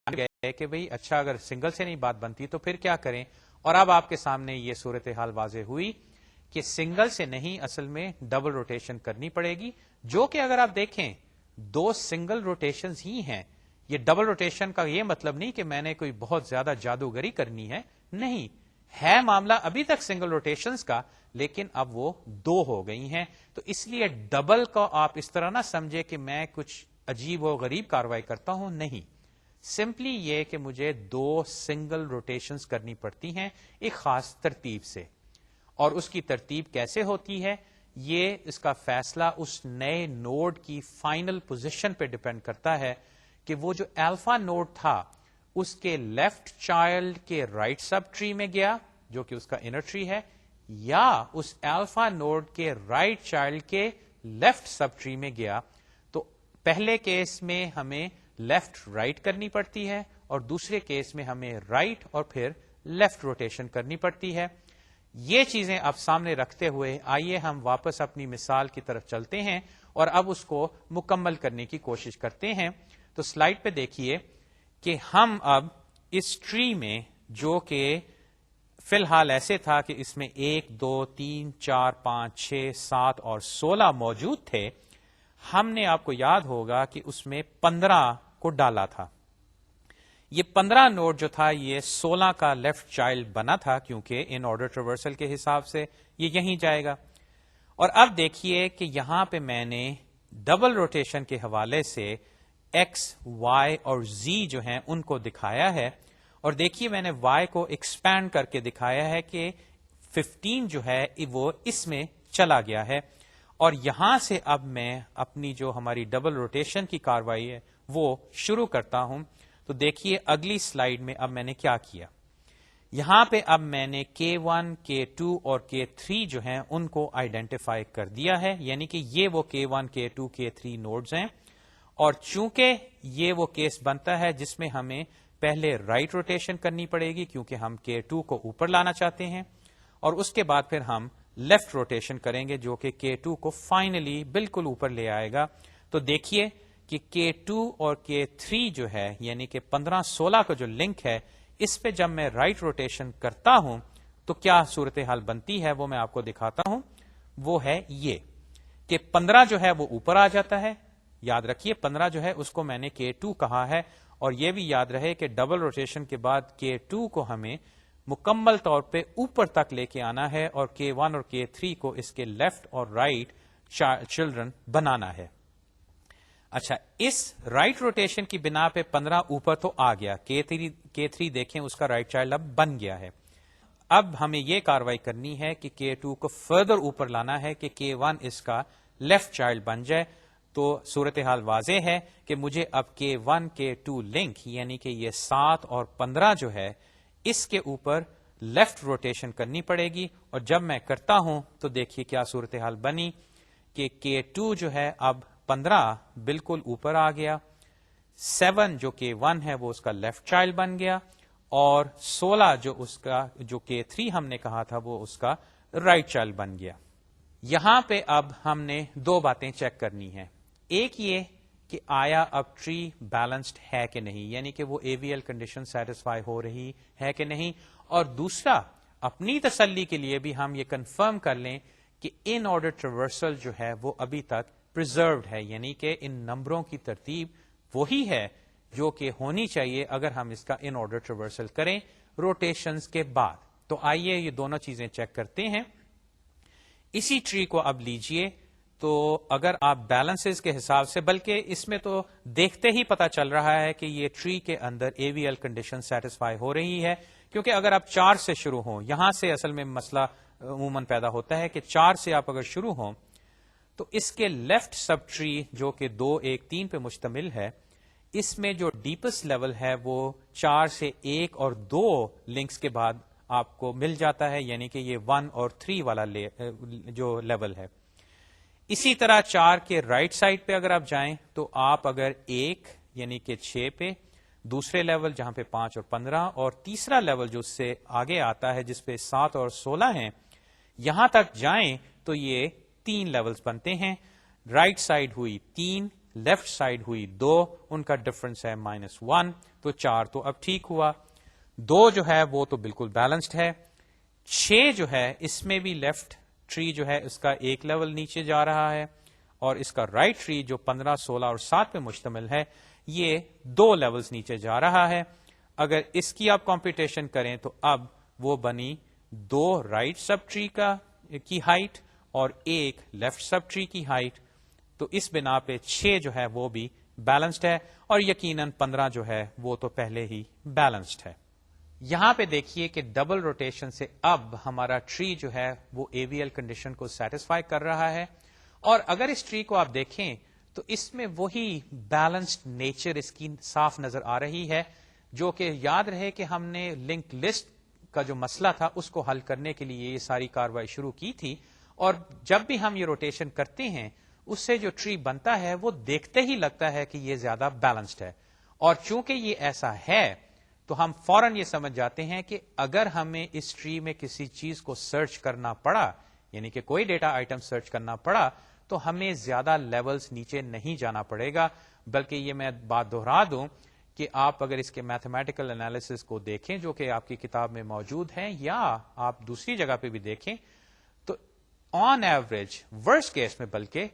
گئے کہ بھئی اچھا اگر سنگل سے نہیں بات بنتی تو پھر کیا کریں، اور اب آپ کے سامنے یہ صورتحال واضح ہوئی کہ سنگل سے نہیں اصل میں ڈبل روٹیشن کرنی پڑے گی، جو کہ اگر آپ دیکھیں دو سنگل روٹیشنز ہی ہیں. یہ ڈبل روٹیشن کا یہ مطلب نہیں کہ میں نے کوئی بہت زیادہ جادوگری کرنی ہے، نہیں ہے معاملہ ابھی تک سنگل روٹیشنز کا، لیکن اب وہ دو ہو گئی ہیں. تو اس لیے ڈبل کو آپ اس طرح نہ سمجھے کہ میں کچھ عجیب و غریب کاروائی کرتا ہوں، نہیں، سمپلی یہ کہ مجھے دو سنگل روٹیشنز کرنی پڑتی ہیں ایک خاص ترتیب سے. اور اس کی ترتیب کیسے ہوتی ہے یہ اس کا فیصلہ اس نئے نوڈ کی فائنل پوزیشن پہ ڈیپینڈ کرتا ہے کہ وہ جو الفا نوڈ تھا اس کے لیفٹ چائلڈ کے رائٹ سب ٹری میں گیا جو کہ اس کا انر ٹری ہے، یا اس الفا نوڈ کے رائٹ چائلڈ کے لیفٹ سب ٹری میں گیا. تو پہلے کیس میں ہمیں لیفٹ رائٹ کرنی پڑتی ہے اور دوسرے کیس میں ہمیں رائٹ اور پھر لیفٹ روٹیشن کرنی پڑتی ہے. یہ چیزیں اب سامنے رکھتے ہوئے آئیے ہم واپس اپنی مثال کی طرف چلتے ہیں اور اب اس کو مکمل کرنے کی کوشش کرتے ہیں. تو سلائیڈ پہ دیکھیے کہ ہم اب اس ٹری میں جو کہ فی الحال ایسے تھا کہ اس میں 1 2 3 4 5 6 7 اور 16 موجود تھے، ہم نے آپ کو یاد ہوگا کہ اس میں 15 کو ڈالا تھا. یہ 15 نوڈ جو تھا یہ 16 کا لیفٹ چائلڈ بنا تھا کیونکہ ان آرڈر ٹریورسل کے حساب سے یہ یہیں جائے گا. اور اب دیکھیے کہ یہاں پہ میں نے ڈبل روٹیشن کے حوالے سے ایکس وائی اور زی جو ہیں ان کو دکھایا ہے، اور دیکھیے میں نے وائی کو ایکسپینڈ کر کے دکھایا ہے کہ 15 جو ہے وہ اس میں چلا گیا ہے. اور یہاں سے اب میں اپنی جو ہماری ڈبل روٹیشن کی کاروائی ہے وہ شروع کرتا ہوں. تو دیکھیے اگلی سلائیڈ میں اب میں نے کیا کیا، یہاں پہ اب میں نے K1 K2 اور K3 جو ہیں ان کو آئیڈینٹیفائی کر دیا ہے، یعنی کہ یہ وہ K1 K2 K3 نوڈز ہیں. اور چونکہ یہ وہ کیس بنتا ہے جس میں ہمیں پہلے رائٹ روٹیشن کرنی پڑے گی کیونکہ ہم K2 کو اوپر لانا چاہتے ہیں، اور اس کے بعد پھر ہم لیفٹ روٹیشن کریں گے جو کہ K2 کو فائنلی بالکل اوپر لے آئے گا. تو دیکھیے کہ K2 اور K3 جو ہے یعنی کہ 15-16 کا جو لنک ہے اس پہ جب میں رائٹ روٹیشن کرتا ہوں تو کیا صورتحال بنتی ہے وہ میں آپ کو دکھاتا ہوں. وہ ہے یہ کہ 15 جو ہے وہ اوپر آ جاتا ہے. یاد رکھیے 15 جو ہے اس کو میں نے K2 کہا ہے، اور یہ بھی یاد رہے کہ ڈبل روٹیشن کے بعد K2 کو ہمیں مکمل طور پہ اوپر تک لے کے آنا ہے اور K1 اور K3 کو اس کے لیفٹ اور رائٹ چلڈرن بنانا ہے. اچھا اس رائٹ روٹیشن کی بنا پہ 15 اوپر تو آ گیا، K3 دیکھیں اس کا رائٹ چائلڈ اب بن گیا ہے. اب ہمیں یہ کاروائی کرنی ہے کہ K2 کو فردر اوپر لانا ہے کہ K1 اس کا لیفٹ چائلڈ بن جائے. تو صورتحال واضح ہے کہ مجھے اب K1 K2 لنک یعنی کہ یہ 7 اور 15 جو ہے اس کے اوپر لیفٹ روٹیشن کرنی پڑے گی. اور جب میں کرتا ہوں تو دیکھیے کیا صورتحال بنی کہ K2 جو ہے اب 15 بالکل اوپر آ گیا، 7 جو K1 ہے وہ اس کا لیفٹ چائلڈ بن گیا، اور 16 جو K3 ہم نے کہا تھا وہ اس کا رائٹ چائلڈ بن گیا. یہاں پہ اب ہم نے دو باتیں چیک کرنی ہیں. ایک یہ کہ آیا اب ٹری بیلنسڈ ہے کہ نہیں، یعنی کہ وہ AVL کنڈیشن سیٹسفائی ہو رہی ہے کہ نہیں. اور دوسرا اپنی تسلی کے لیے بھی ہم یہ کنفرم کر لیں کہ ان آرڈر ٹریورسل جو ہے وہ ابھی تک پرزروڈ ہے، یعنی کہ ان نمبروں کی ترتیب وہی ہے جو کہ ہونی چاہیے اگر ہم اس کا ان آرڈر ٹریورسل کریں روٹیشنز کے بعد. تو آئیے یہ دونوں چیزیں چیک کرتے ہیں. اسی ٹری کو اب لیجئے، تو اگر آپ بیلنسز کے حساب سے، بلکہ اس میں تو دیکھتے ہی پتا چل رہا ہے کہ یہ ٹری کے اندر AVL کنڈیشن سیٹسفائی ہو رہی ہے، کیونکہ اگر آپ 4 سے شروع ہوں، یہاں سے اصل میں مسئلہ عموماً پیدا ہوتا ہے کہ 4 سے آپ اگر شروع ہوں تو اس کے لیفٹ سب ٹری جو کہ 2 1 3 پہ مشتمل ہے، اس میں جو ڈیپسٹ لیول ہے وہ 4 سے 1 اور 2 لنکس کے بعد آپ کو مل جاتا ہے، یعنی کہ یہ 1 اور 3 والا جو لیول ہے. اسی طرح 4 کے رائٹ سائڈ پہ اگر آپ جائیں تو آپ اگر 1 یعنی کہ 6 پہ، دوسرے لیول جہاں پہ 5 اور 15، اور تیسرا لیول جو اس سے آگے آتا ہے جس پہ 7 اور 16 ہیں، یہاں تک جائیں تو یہ 3 لیولز بنتے ہیں. رائٹ سائڈ ہوئی 3، لیفٹ سائڈ ہوئی 2، ان کا ڈفرنس ہے -1، تو 4 تو اب ٹھیک ہوا. 2 جو ہے وہ تو بالکل بیلنسڈ ہے. 6 جو ہے اس میں بھی لیفٹ ٹری جو ہے اس کا ایک لیول نیچے جا رہا ہے، اور اس کا رائٹ ٹری جو 15 16 اور 7 پہ مشتمل ہے یہ 2 لیولز نیچے جا رہا ہے. اگر اس کی آپ کمپٹیشن کریں تو اب وہ بنی 2 رائٹ سب ٹری کی ہائٹ اور 1 لیفٹ سب ٹری کی ہائٹ. تو اس بنا پہ 6 جو ہے وہ بھی بیلنسڈ ہے، اور یقیناً 15 جو ہے وہ تو پہلے ہی بیلنسڈ ہے. یہاں پہ دیکھیے کہ ڈبل روٹیشن سے اب ہمارا ٹری جو ہے وہ AVL کنڈیشن کو سیٹسفائی کر رہا ہے. اور اگر اس ٹری کو آپ دیکھیں تو اس میں وہی بیلنسڈ نیچر اس کی صاف نظر آ رہی ہے، جو کہ یاد رہے کہ ہم نے لنک لسٹ کا جو مسئلہ تھا اس کو حل کرنے کے لیے یہ ساری کاروائی شروع کی تھی. اور جب بھی ہم یہ روٹیشن کرتے ہیں اس سے جو ٹری بنتا ہے وہ دیکھتے ہی لگتا ہے کہ یہ زیادہ بیلنسڈ ہے. اور چونکہ یہ ایسا ہے تو ہم فوراً یہ سمجھ جاتے ہیں کہ اگر ہمیں اس ٹری میں کسی چیز کو سرچ کرنا پڑا، یعنی کہ کوئی ڈیٹا آئٹم سرچ کرنا پڑا، تو ہمیں زیادہ لیولز نیچے نہیں جانا پڑے گا. بلکہ یہ میں بات دہرا دوں کہ آپ اگر اس کے میتھمیٹیکل انالیسس کو دیکھیں جو کہ آپ کی کتاب میں موجود ہیں، یا آپ دوسری جگہ پہ بھی دیکھیں، تو آن ایوریج ورسٹ کیس میں بلکہ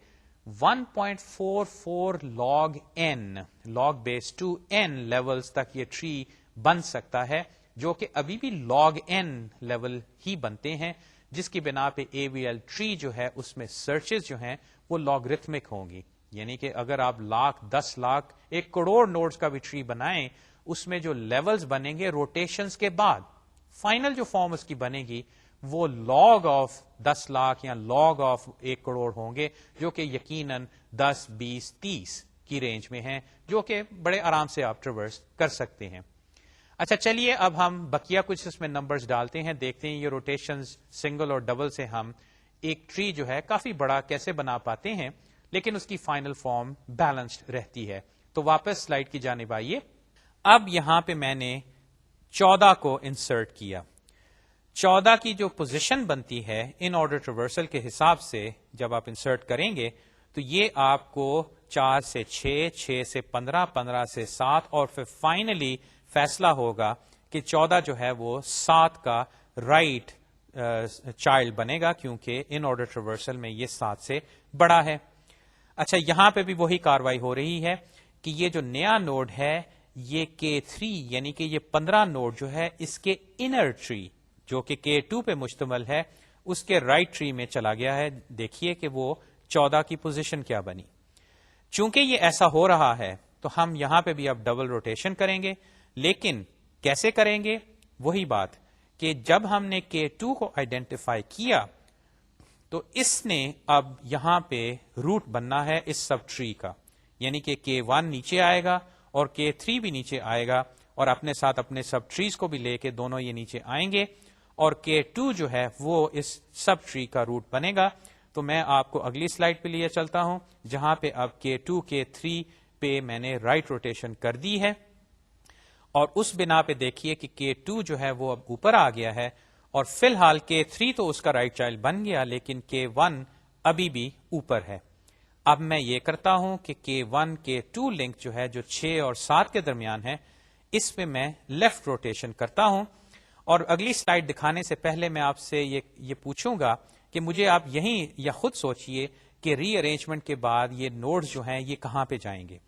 1.44 log base 2n لیولز تک یہ ٹری بن سکتا ہے، جو کہ ابھی بھی log n لیول ہی بنتے ہیں، جس کی بنا پہ AVL ٹری جو ہے اس میں سرچز جو ہیں وہ لاگرتھمک ہوں گی. یعنی کہ اگر آپ لاکھ 10 لاکھ 1 کروڑ نوڈز کا بھی ٹری بنائیں، اس میں جو لیولز بنیں گے روٹیشنز کے بعد، فائنل جو فارم اس کی بنے گی وہ log آف 10 لاکھ یا log آف 1 کروڑ ہوں گے، جو کہ یقیناً 10 20 30 کی رینج میں ہیں، جو کہ بڑے آرام سے آپ ٹریورس کر سکتے ہیں. اچھا چلیے اب ہم بقیہ کچھ اس میں نمبرز ڈالتے ہیں، دیکھتے ہیں یہ روٹیشنز سنگل اور ڈبل سے ہم ایک ٹری جو ہے کافی بڑا کیسے بنا پاتے ہیں، لیکن اس کی فائنل فارم بیلنسڈ رہتی ہے. تو واپس سلائیڈ کی جانب آئیے. اب یہاں پہ میں نے 14 کو انسرٹ کیا. 14 کی جو پوزیشن بنتی ہے ان آرڈر ریورسل کے حساب سے جب آپ انسرٹ کریں گے تو یہ آپ کو 4 سے 6 6 سے 15 15 سے 7 اور پھر فائنلی فیصلہ ہوگا کہ 14 جو ہے وہ 7 کا رائٹ چائلڈ بنے گا، کیونکہ ان آرڈر ریورسل میں یہ 7 سے بڑا ہے. اچھا یہاں پہ بھی وہی کاروائی ہو رہی ہے کہ یہ جو نیا نوڈ ہے یہ K3 یعنی کہ یہ 15 نوڈ جو ہے اس کے انر ٹری جو کہ K2 پہ مشتمل ہے اس کے رائٹ ٹری میں چلا گیا ہے. دیکھیے کہ وہ 14 کی پوزیشن کیا بنی. چونکہ یہ ایسا ہو رہا ہے تو ہم یہاں پہ بھی اب ڈبل روٹیشن کریں گے، لیکن کیسے کریں گے؟ وہی بات کہ جب ہم نے K2 کو آئیڈینٹیفائی کیا تو اس نے اب یہاں پہ روٹ بننا ہے اس سب ٹری کا، یعنی کہ K1 نیچے آئے گا اور K3 بھی نیچے آئے گا، اور اپنے ساتھ اپنے سب ٹریز کو بھی لے کے دونوں یہ نیچے آئیں گے، اور K2 جو ہے وہ اس سب ٹری کا روٹ بنے گا. تو میں آپ کو اگلی سلائیڈ پہ لیے چلتا ہوں جہاں پہ اب K2 K3 پہ میں نے رائٹ روٹیشن کر دی ہے، اور اس بنا پہ دیکھیے کہ K2 جو ہے وہ اب اوپر آ گیا ہے، اور فی الحال K3 تو اس کا رائٹ چائلڈ بن گیا، لیکن K1 ابھی بھی اوپر ہے. اب میں یہ کرتا ہوں کہ K1 K2 لنک جو ہے جو 6 اور 7 کے درمیان ہے اس میں میں لیفٹ روٹیشن کرتا ہوں. اور اگلی سلائیڈ دکھانے سے پہلے میں آپ سے یہ پوچھوں گا کہ مجھے آپ یہیں یا خود سوچئے کہ ری ارینجمنٹ کے بعد یہ نوڈز جو ہیں یہ کہاں پہ جائیں گے.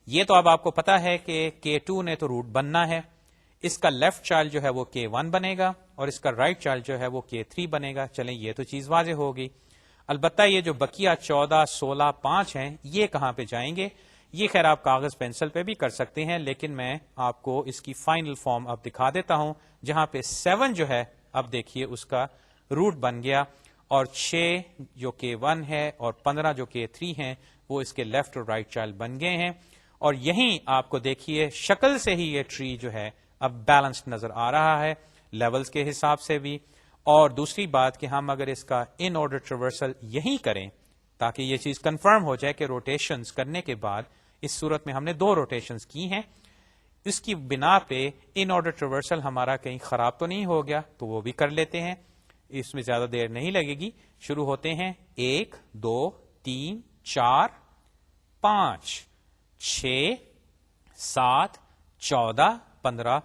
یہ تو اب آپ کو پتا ہے کہ K2 نے تو روٹ بننا ہے, اس کا لیفٹ چائلڈ جو ہے وہ K1 بنے گا اور اس کا رائٹ چائلڈ جو ہے وہ K3 بنے گا. چلیں یہ تو چیز واضح ہوگی. البتہ یہ جو بقیہ 14 16 5 ہیں یہ کہاں پہ جائیں گے, یہ خیر آپ کاغذ پینسل پہ بھی کر سکتے ہیں, لیکن میں آپ کو اس کی فائنل فارم اب دکھا دیتا ہوں جہاں پہ 7 جو ہے اب دیکھیے اس کا روٹ بن گیا اور 6 جو K1 ہے اور 15 جو K3 ہیں وہ اس کے لیفٹ اور رائٹ چائلڈ بن گئے ہیں. اور یہیں آپ کو دیکھیے شکل سے ہی یہ ٹری جو ہے اب بیلنسڈ نظر آ رہا ہے لیولز کے حساب سے بھی. اور دوسری بات کہ ہم اگر اس کا ان آرڈر ٹریورسل یہیں کریں تاکہ یہ چیز کنفرم ہو جائے کہ روٹیشنز کرنے کے بعد اس صورت میں ہم نے 2 روٹیشنز کی ہیں, اس کی بنا پہ ان آرڈر ٹریورسل ہمارا کہیں خراب تو نہیں ہو گیا, تو وہ بھی کر لیتے ہیں. اس میں زیادہ دیر نہیں لگے گی. شروع ہوتے ہیں 1 2 3 4 5 6 7 14 15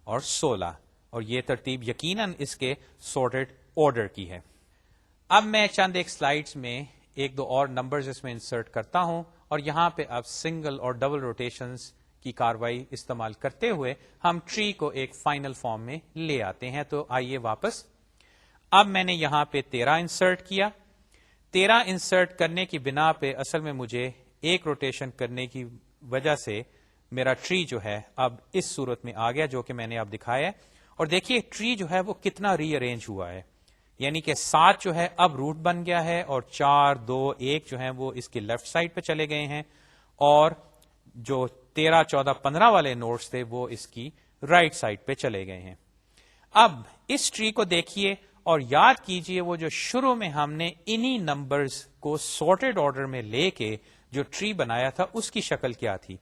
اور 16, اور یہ ترتیب یقیناً اس کے سارٹڈ آرڈر کی ہے. اب میں چند ایک سلائیڈز میں 1-2 اور نمبرز اس میں انسرٹ کرتا ہوں اور یہاں پہ اب سنگل اور ڈبل روٹیشنز کی کاروائی استعمال کرتے ہوئے ہم ٹری کو ایک فائنل فارم میں لے آتے ہیں. تو آئیے واپس. اب میں نے یہاں پہ 13 انسرٹ کیا. 13 انسرٹ کرنے کی بنا پہ اصل میں مجھے ایک روٹیشن کرنے کی وجہ سے میرا ٹری جو ہے اب اس صورت میں آ گیا جو کہ میں نے اب دکھایا ہے. اور دیکھیے ٹری جو ہے وہ کتنا ری ارینج ہوا ہے, یعنی کہ 7 جو ہے اب روٹ بن گیا ہے اور 4 2 1 جو ہیں وہ اس کے لیفٹ سائڈ پہ چلے گئے ہیں, اور جو 13 14 15 والے نوڈز تھے وہ اس کی رائٹ سائڈ پہ چلے گئے ہیں. اب اس ٹری کو دیکھیے اور یاد کیجئے وہ جو شروع میں ہم نے انہی نمبرز کو سارٹڈ آرڈر میں لے کے جو ٹری بنایا تھا اس کی شکل کیا تھی.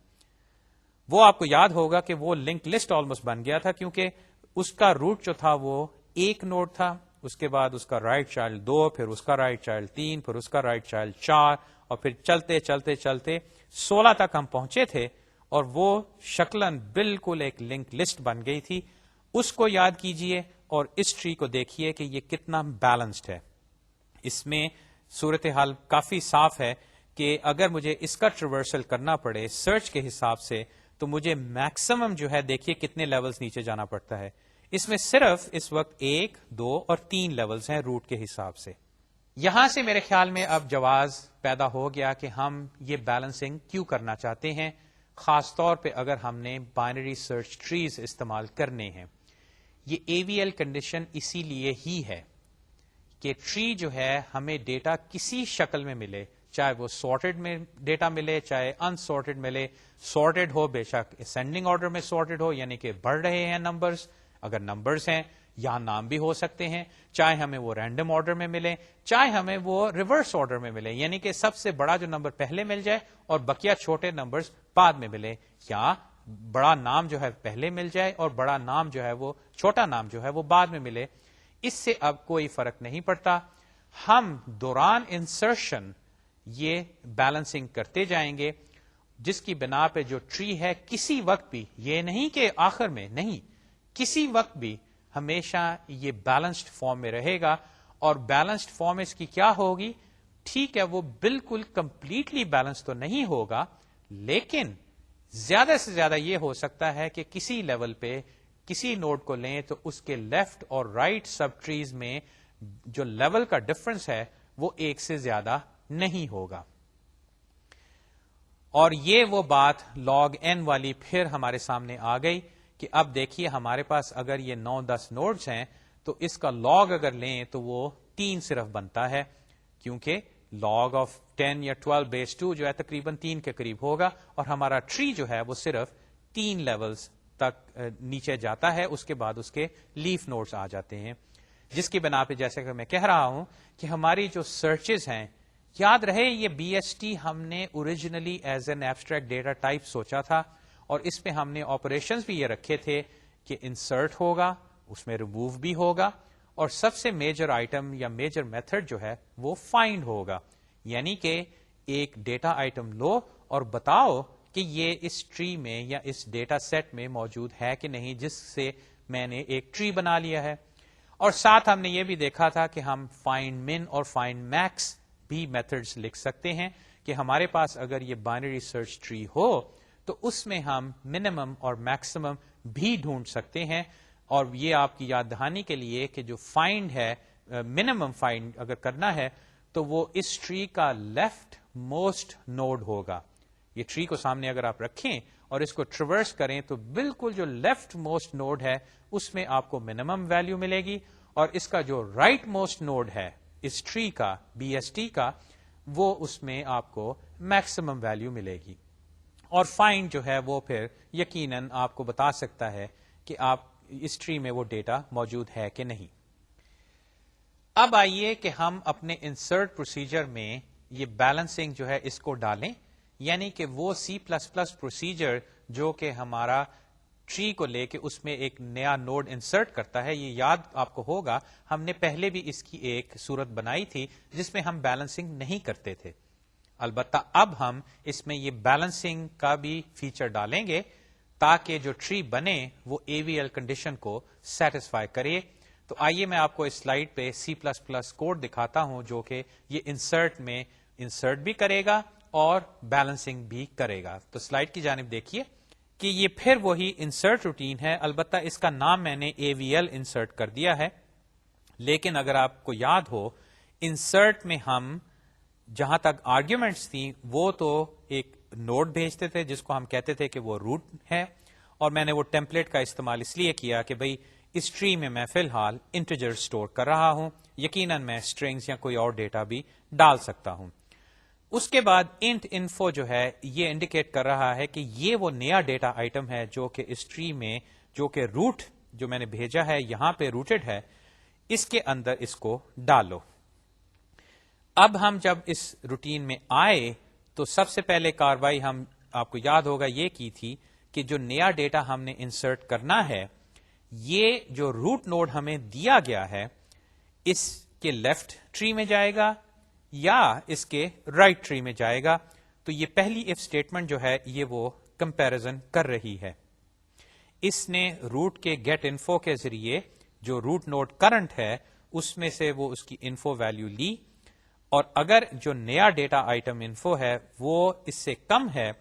وہ آپ کو یاد ہوگا کہ وہ لنک لسٹ آلموسٹ بن گیا تھا, کیونکہ اس کا روٹ جو تھا وہ ایک نوڈ تھا, اس کے بعد اس کا رائٹ چائلڈ 2, پھر اس کا رائٹ چائلڈ 3, پھر اس کا رائٹ چائلڈ 4, اور پھر چلتے چلتے چلتے 16 تک ہم پہنچے تھے, اور وہ شکلاً بالکل ایک لنک لسٹ بن گئی تھی. اس کو یاد کیجئے اور اس ٹری کو دیکھیے کہ یہ کتنا بیلنسڈ ہے. اس میں صورتحال کافی صاف ہے کہ اگر مجھے اس کا ٹریورسل کرنا پڑے سرچ کے حساب سے تو مجھے میکسیمم جو ہے دیکھیے کتنے لیولز نیچے جانا پڑتا ہے. اس میں صرف اس وقت 1 2 اور 3 لیولز ہیں روٹ کے حساب سے. یہاں سے میرے خیال میں اب جواز پیدا ہو گیا کہ ہم یہ بیلنسنگ کیوں کرنا چاہتے ہیں, خاص طور پہ اگر ہم نے بائنری سرچ ٹریز استعمال کرنے ہیں. یہ AVL کنڈیشن اسی لیے ہی ہے کہ ٹری جو ہے ہمیں ڈیٹا کسی شکل میں ملے, چاہے وہ سارٹڈ میں ڈیٹا ملے چاہے انسارٹڈ ملے. سارٹڈ ہو بے شک اسینڈنگ آرڈر میں سارٹڈ ہو, یعنی کہ بڑھ رہے ہیں نمبرز, اگر نمبرز ہیں یہاں نام بھی ہو سکتے ہیں, چاہے ہمیں وہ رینڈم آرڈر میں ملے چاہے ہمیں وہ ریورس آرڈر میں ملے, یعنی کہ سب سے بڑا جو نمبر پہلے مل جائے اور بقیہ چھوٹے نمبرز بعد میں ملے, یا بڑا نام جو ہے پہلے مل جائے اور بڑا نام جو ہے وہ چھوٹا نام جو ہے وہ بعد میں ملے. اس سے اب کوئی فرق نہیں پڑتا. ہم دوران انسرشن یہ بیلنسنگ کرتے جائیں گے, جس کی بنا پہ جو ٹری ہے کسی وقت بھی, یہ نہیں کہ آخر میں نہیں, کسی وقت بھی ہمیشہ یہ بیلنسڈ فارم میں رہے گا. اور بیلنسڈ فارم اس کی کیا ہوگی, ٹھیک ہے وہ بالکل کمپلیٹلی بیلنس تو نہیں ہوگا, لیکن زیادہ سے زیادہ یہ ہو سکتا ہے کہ کسی لیول پہ کسی نوڈ کو لیں تو اس کے لیفٹ اور رائٹ سب ٹریز میں جو لیول کا ڈفرنس ہے وہ 1 سے زیادہ نہیں ہوگا. اور یہ وہ بات log n والی پھر ہمارے سامنے آ گئی کہ اب دیکھیے ہمارے پاس اگر یہ 9-10 نوڈز ہیں تو اس کا log اگر لیں تو وہ 3 صرف بنتا ہے, کیونکہ log of 10 یا 12 بیس 2 جو ہے تقریباً 3 کے قریب ہوگا, اور ہمارا ٹری جو ہے وہ صرف 3 لیولز تک نیچے جاتا ہے, اس کے بعد اس کے لیف نوڈز آ جاتے ہیں. جس کی بنا پہ جیسے کہ میں کہہ رہا ہوں کہ ہماری جو سرچز ہیں, یاد رہے یہ BST ہم نے originally as an abstract data type سوچا تھا, اور اس پہ ہم نے آپریشنز بھی یہ رکھے تھے کہ انسرٹ ہوگا, اس میں ریموو بھی ہوگا, اور سب سے میجر آئٹم یا میجر میتھڈ جو ہے وہ فائنڈ ہوگا. یعنی کہ ایک ڈیٹا آئٹم لو اور بتاؤ کہ یہ اس ٹری میں یا اس ڈیٹا سیٹ میں موجود ہے کہ نہیں، جس سے میں نے ایک ٹری بنا لیا ہے. اور ساتھ ہم نے یہ بھی دیکھا تھا کہ ہم فائنڈ من اور فائنڈ میکس بھی میتھڈز لکھ سکتے ہیں کہ ہمارے پاس اگر یہ بائنری سرچ ٹری ہو تو اس میں ہم منیمم اور میکسیمم بھی ڈھونڈ سکتے ہیں. اور یہ آپ کی یاد دہانی کے لیے کہ جو فائنڈ ہے، منیمم فائنڈ اگر کرنا ہے تو وہ اس ٹری کا لیفٹ موسٹ نوڈ ہوگا. یہ ٹری کو سامنے اگر آپ رکھیں اور اس کو ٹریورس کریں تو بالکل جو لیفٹ موسٹ نوڈ ہے اس میں آپ کو منیمم ویلیو ملے گی، اور اس کا جو رائٹ موسٹ نوڈ ہے اس ٹری کا، بی ایس ٹی کا، وہ اس میں آپ کو میکسیمم ویلیو ملے گی. اور فائنڈ جو ہے وہ پھر یقیناً آپ کو بتا سکتا ہے کہ آپ اس ٹری میں وہ ڈیٹا موجود ہے کہ نہیں. اب آئیے کہ ہم اپنے انسرٹ پروسیجر میں یہ بیلنسنگ جو ہے اس کو ڈالیں، یعنی کہ وہ سی پلس پلس پروسیجر جو کہ ہمارا ٹری کو لے کے اس میں ایک نیا نوڈ انسرٹ کرتا ہے. یہ یاد آپ کو ہوگا ہم نے پہلے بھی اس کی ایک صورت بنائی تھی جس میں ہم بیلنسنگ نہیں کرتے تھے. البتہ اب ہم اس میں یہ بیلنسنگ کا بھی فیچر ڈالیں گے تاکہ جو ٹری بنے وہ اے وی ایل کنڈیشن کو سیٹسفائی کرے. تو آئیے میں آپ کو اس سلائیڈ پہ سی پلس پلس کوڈ دکھاتا ہوں جو کہ یہ انسرٹ میں انسرٹ بھی کرے گا اور بیلنسنگ بھی کرے گا. تو سلائیڈ کی جانب دیکھیے کہ یہ پھر وہی انسرٹ روٹین ہے، البتہ اس کا نام میں نے اے وی ایل انسرٹ کر دیا ہے. لیکن اگر آپ کو یاد ہو انسرٹ میں ہم جہاں تک آرگیومنٹس تھیں وہ تو ایک نوڈ بھیجتے تھے جس کو ہم کہتے تھے کہ وہ روٹ ہے، اور میں نے وہ ٹیمپلیٹ کا استعمال اس لیے کیا کہ بھئی اس ٹری میں میں فی الحال انٹیجر سٹور کر رہا ہوں، یقیناً میں اسٹرنگز یا کوئی اور ڈیٹا بھی ڈال سکتا ہوں. اس کے بعد انٹ انفو جو ہے یہ انڈیکیٹ کر رہا ہے کہ یہ وہ نیا ڈیٹا آئٹم ہے جو کہ اس ٹری میں، جو کہ روٹ جو میں نے بھیجا ہے یہاں پہ روٹڈ ہے، اس کے اندر اس کو ڈالو. اب ہم جب اس روٹین میں آئے تو سب سے پہلے کاروائی ہم آپ کو یاد ہوگا یہ کی تھی کہ جو نیا ڈیٹا ہم نے انسرٹ کرنا ہے یہ جو روٹ نوڈ ہمیں دیا گیا ہے اس کے لیفٹ ٹری میں جائے گا یا اس کے رائٹ ٹری میں جائے گا. تو یہ پہلی اف اسٹیٹمنٹ جو ہے یہ وہ کمپیرزن کر رہی ہے. اس نے روٹ کے گیٹ انفو کے ذریعے جو روٹ نوڈ کرنٹ ہے اس میں سے وہ اس کی انفو ویلیو لی، اور اگر جو نیا ڈیٹا آئٹم انفو ہے وہ اس سے کم ہے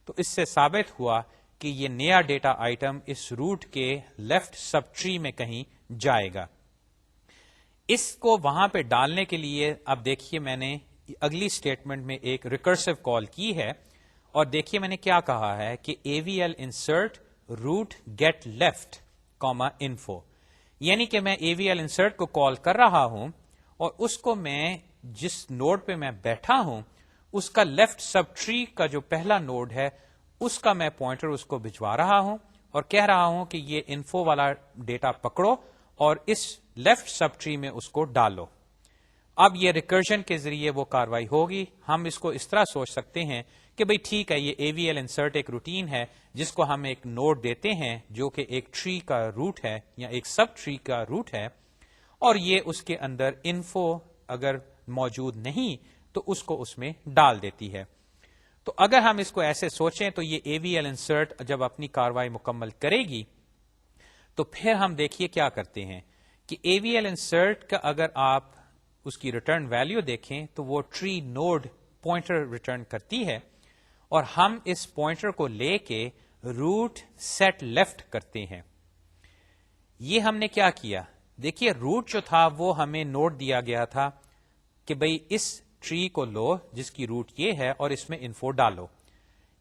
تو اس سے ثابت ہوا کہ یہ نیا ڈیٹا آئٹم اس روٹ کے لیفٹ سب ٹری میں کہیں جائے گا. اس کو وہاں پہ ڈالنے کے لیے اب دیکھیے میں نے اگلی اسٹیٹمنٹ میں ایک ریکرسو کال کی ہے، اور دیکھیے میں نے کیا کہا ہے کہ A V L insert root get left comma info, یعنی کہ میں اے وی ایل انسرٹ کو کال کر رہا ہوں اور اس کو میں جس نوڈ پہ میں بیٹھا ہوں اس کا لیفٹ سب ٹری کا جو پہلا نوڈ ہے اس کا میں پوائنٹر اس کو بھجوا رہا ہوں اور کہہ رہا ہوں کہ یہ انفو والا ڈیٹا پکڑو اور اس لیفٹ سب ٹری میں اس کو ڈالو. اب یہ ریکرجن کے ذریعے وہ کاروائی ہوگی. ہم اس کو اس طرح سوچ سکتے ہیں کہ بھئی ٹھیک ہے یہ اے وی ایل انسرٹ ایک روٹین ہے جس کو ہم ایک نوڈ دیتے ہیں جو کہ ایک ٹری کا روٹ ہے یا ایک سب ٹری کا روٹ ہے، اور یہ اس کے اندر انفو اگر موجود نہیں تو اس کو اس میں ڈال دیتی ہے. تو اگر ہم اس کو ایسے سوچیں تو یہ اے وی ایل انسرٹ جب اپنی کاروائی مکمل کرے گی تو پھر ہم دیکھیے کیا کرتے ہیں کہ اے وی ایل انسرٹ کا اگر آپ اس کی ریٹرن ویلیو دیکھیں تو وہ ٹری نوڈ پوائنٹر ریٹرن کرتی ہے، اور ہم اس پوائنٹر کو لے کے روٹ سیٹ لیفٹ کرتے ہیں. یہ ہم نے کیا کیا، دیکھیے روٹ جو تھا وہ ہمیں نوڈ دیا گیا تھا کہ بھئی اس ٹری کو لو جس کی روٹ یہ ہے اور اس میں انفو ڈالو.